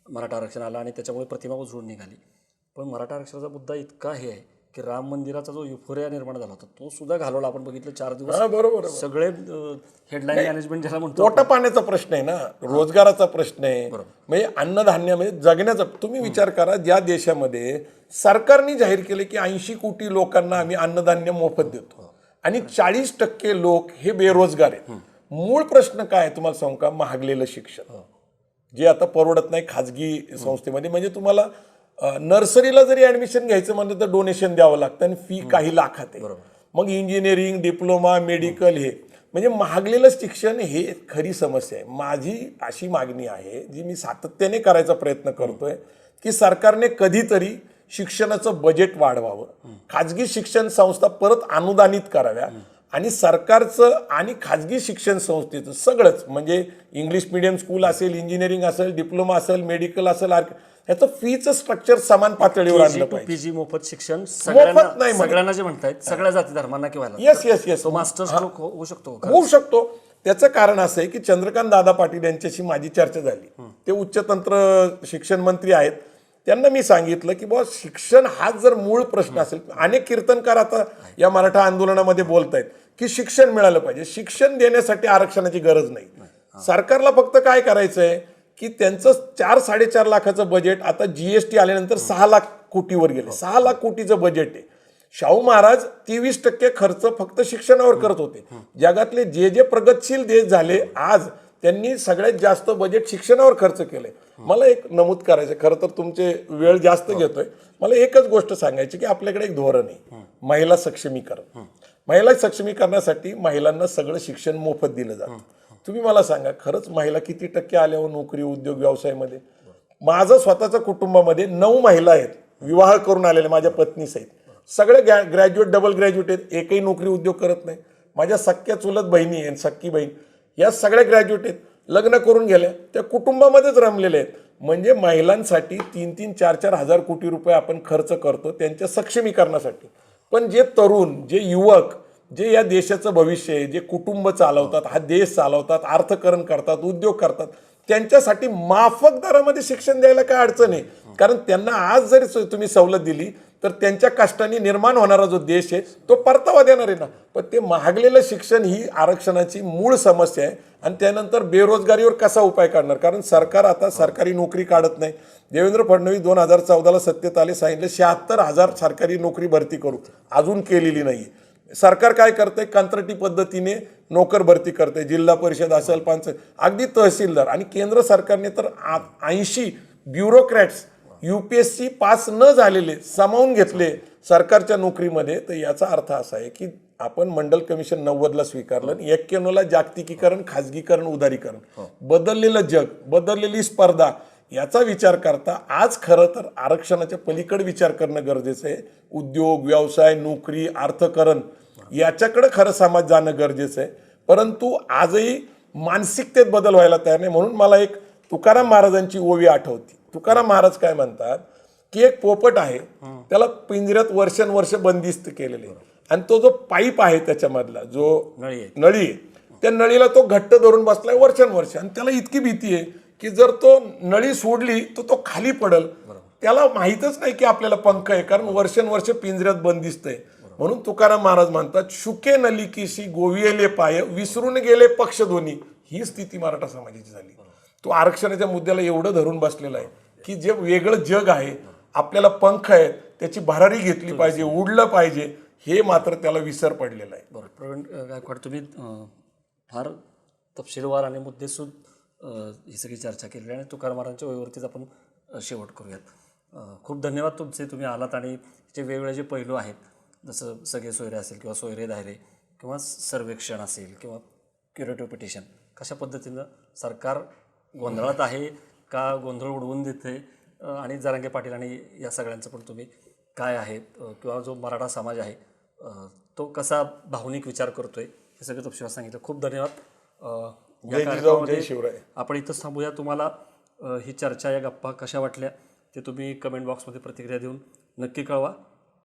मराठा आरक्षण आलं आणि त्याच्यामुळे प्रतिमा उजळून निघाली. पण मराठा आरक्षणाचा मुद्दा इतका हे आहे की राम मंदिराचा जो युफोरिया निर्माण झाला होता तो सुद्धा घालवला. आपण बघितलं 4 दिवस बरोबर सगळे हेडलाईन मॅनेजमेंट ज्याला म्हणतो, पोटा पाण्याचा प्रश्न आहे ना, रोजगाराचा प्रश्न आहे. म्हणजे अन्नधान्यामध्ये जगण्याचा तुम्ही विचार करा. ज्या देशामध्ये सरकारने जाहीर केले की 80 कोटी लोकांना आम्ही अन्नधान्य मोफत देतो आणि 40% लोक हे बेरोजगार आहेत. मूळ प्रश्न काय आहे तुम्हाला सांगू का? महागलेलं शिक्षण जे आता परवडत नाही खाजगी संस्थेमध्ये. म्हणजे तुम्हाला नर्सरीला जरी ऍडमिशन घ्यायचं म्हणलं तर डोनेशन द्यावं लागतं आणि फी काही लाखात आहे. मग इंजिनिअरिंग, डिप्लोमा, मेडिकल हे म्हणजे महागलेलं शिक्षण हे खरी समस्या आहे. माझी अशी मागणी आहे जी मी सातत्याने करायचा प्रयत्न करतोय की सरकारने कधीतरी शिक्षणाचं बजेट वाढवावं, खाजगी शिक्षण संस्था परत अनुदानित कराव्या आणि सरकारचं आणि खाजगी शिक्षण संस्थेचं सगळंच म्हणजे इंग्लिश मिडियम स्कूल असेल, इंजिनिअरिंग असेल, डिप्लोमा असेल, मेडिकल असेल, याचं फीचं स्ट्रक्चर समान पातळीवर आणलं पाहिजे. पीजी मोफत शिक्षण सगळ्यांना जे म्हणतायत सगळ्या जाती धर्मांना किंवा येस तो मास्टर्स होऊ शकतो. त्याचं कारण असं आहे की चंद्रकांत दादा पाटील यांच्याशी माझी चर्चा झाली. ते उच्च तंत्र शिक्षण मंत्री आहेत. त्यांना मी सांगितलं की बाबा शिक्षण हाच जर मूळ प्रश्न असेल, अनेक कीर्तनकार आता या मराठा आंदोलनामध्ये बोलतायत की शिक्षण मिळालं पाहिजे. शिक्षण देण्यासाठी आरक्षणाची गरज नाही. सरकारला फक्त काय करायचंय की त्यांचं 4-4.5 लाखाचं बजेट आता जीएसटी आल्यानंतर 6 लाख कोटीवर गेले. 6 लाख कोटीचं बजेट आहे. शाहू महाराज 23% खर्च फक्त शिक्षणावर करत होते. जगातले जे प्रगतशील देश झाले आज त्यांनी सगळ्यात जास्त बजेट शिक्षणावर खर्च केले. मला एक नमूद करायचं, खरं तर तुमचे वेळ जास्त घेतोय, मला एकच गोष्ट सांगायची की आपल्याकडे एक धोरण आहे महिला सक्षमीकरण. महिला सक्षमीकरणासाठी महिलांना सगळं शिक्षण मोफत दिलं जातं. तुम्ही मला सांगा खरंच महिला किती टक्के आल्या हो नोकरी, उद्योग, व्यवसायामध्ये? माझं स्वतःच्या कुटुंबामध्ये 9 महिला आहेत विवाह करून आलेल्या माझ्या पत्नी सहित. सगळे ग्रॅज्युएट, डबल ग्रॅज्युएट आहेत. एकही नोकरी उद्योग करत नाही. माझ्या सख्या चुलत बहिणी आहेत, सख्खी बहीण, या सगळ्या ग्रॅज्युएट आहेत. लग्न करून गेल्या, त्या कुटुंबामध्येच रमलेले आहेत. म्हणजे महिलांसाठी 3-3, 4-4 हजार कोटी रुपये आपण खर्च करतो त्यांच्या सक्षमीकरणासाठी. पण जे तरुण, जे युवक, जे या देशाचं भविष्य आहे, जे कुटुंब चालवतात, हा देश चालवतात, अर्थकरण करतात, उद्योग करतात, त्यांच्यासाठी माफक दरामध्ये शिक्षण द्यायला काय अडचण आहे. कारण त्यांना आज जरी तुम्ही सवलत दिली तर त्यांच्या कष्टाने निर्माण होणारा जो देश आहे तो परतावा देणार आहे ना. पण ते महागलेलं शिक्षण ही आरक्षणाची मूळ समस्या आहे. आणि त्यानंतर बेरोजगारीवर कसा उपाय काढणार. कारण सरकार आता सरकारी नोकरी काढत नाही. देवेंद्र फडणवीस 2014ला सत्तेत आले, सांगितले 76,000 सरकारी नोकरी भरती करू, अजून केलेली नाही. सरकार काय करतंय, कंत्राटी पद्धतीने नोकर भरती करते. जिल्हा परिषद असेल, पंचायत, अगदी तहसीलदार. आणि केंद्र सरकारने तर 80 ब्युरोक्रॅट्स UPSC पास न झालेले सामावून घेतले सरकारच्या नोकरीमध्ये. तर याचा अर्थ असा आहे की आपण मंडल कमिशन 90ला स्वीकारलं, 91ला जागतिकीकरण, खाजगीकरण, उदारीकरण, बदललेलं जग, बदललेली स्पर्धा याचा विचार करता आज खरं तर आरक्षणाच्या पलीकडे विचार करणं गरजेचं आहे. उद्योग, व्यवसाय, नोकरी, अर्थकरण याच्याकडे खरं समाज जाणं गरजेचं आहे. परंतु आजही मानसिकतेत बदल व्हायला तयार नाही. म्हणून मला एक तुकाराम महाराजांची ओवी आठवती. तुकाराम महाराज काय म्हणतात की एक पोपट आहे, त्याला पिंजऱ्यात वर्षानुवर्ष बंदिस्त केलेले, आणि तो जो पाईप आहे त्याच्यामधला जो नळी आहे त्या नळीला तो घट्ट धरून बसलाय वर्षानुवर्ष. आणि त्याला इतकी भीती आहे की जर तो नळी सोडली तर तो खाली पडल. त्याला माहीतच नाही की आपल्याला पंख आहे, कारण वर्षानुवर्ष पिंजऱ्यात बंदिस्त आहे. म्हणून तुकाराम महाराज म्हणतात, शुके नलिकीशी गोविले पाय, विसरून गेले पक्ष दोन्ही. ही स्थिती मराठा समाजाची झाली. तो आरक्षणाच्या मुद्द्याला एवढं धरून बसलेला आहे की जे वेगळं जग आहे, आपल्याला पंख आहेत, त्याची भरारी घेतली पाहिजे, उडलं पाहिजे, हे मात्र त्याला विसर पडलेला आहे. बरं, प्रवीण गायकवाड, तुम्ही फार तपशीलवार आणि मुद्देसूद ही सगळी चर्चा केली आणि तुकाराम महाराजांच्या वहीवरतीच आपण शेवट करूयात. खूप धन्यवाद तुमचे, तुम्ही आलात आणि जे वेगवेगळे जे पैलू आहेत, जसं सगळे सोयरे असेल किंवा सोयरे दायरे किंवा सर्वेक्षण असेल किंवा क्युरेटिव्ह पिटिशन, कशा पद्धतीनं सरकार गोंधळात आहे का, गोंधळ उडवून देते, आणि जरांगे पाटील आणि या सगळ्यांचं पण तुम्ही काय आहे, किंवा जो मराठा समाज आहे तो कसा भावनिक विचार करतोय, हे सगळं तपशील सांगितलं. खूप धन्यवाद. या कार्यक्रमामध्ये आपण इथंच थांबूया. तुम्हाला ही चर्चा, या गप्पा कशा वाटल्या ते तुम्ही कमेंट बॉक्समध्ये प्रतिक्रिया देऊन नक्की कळवा.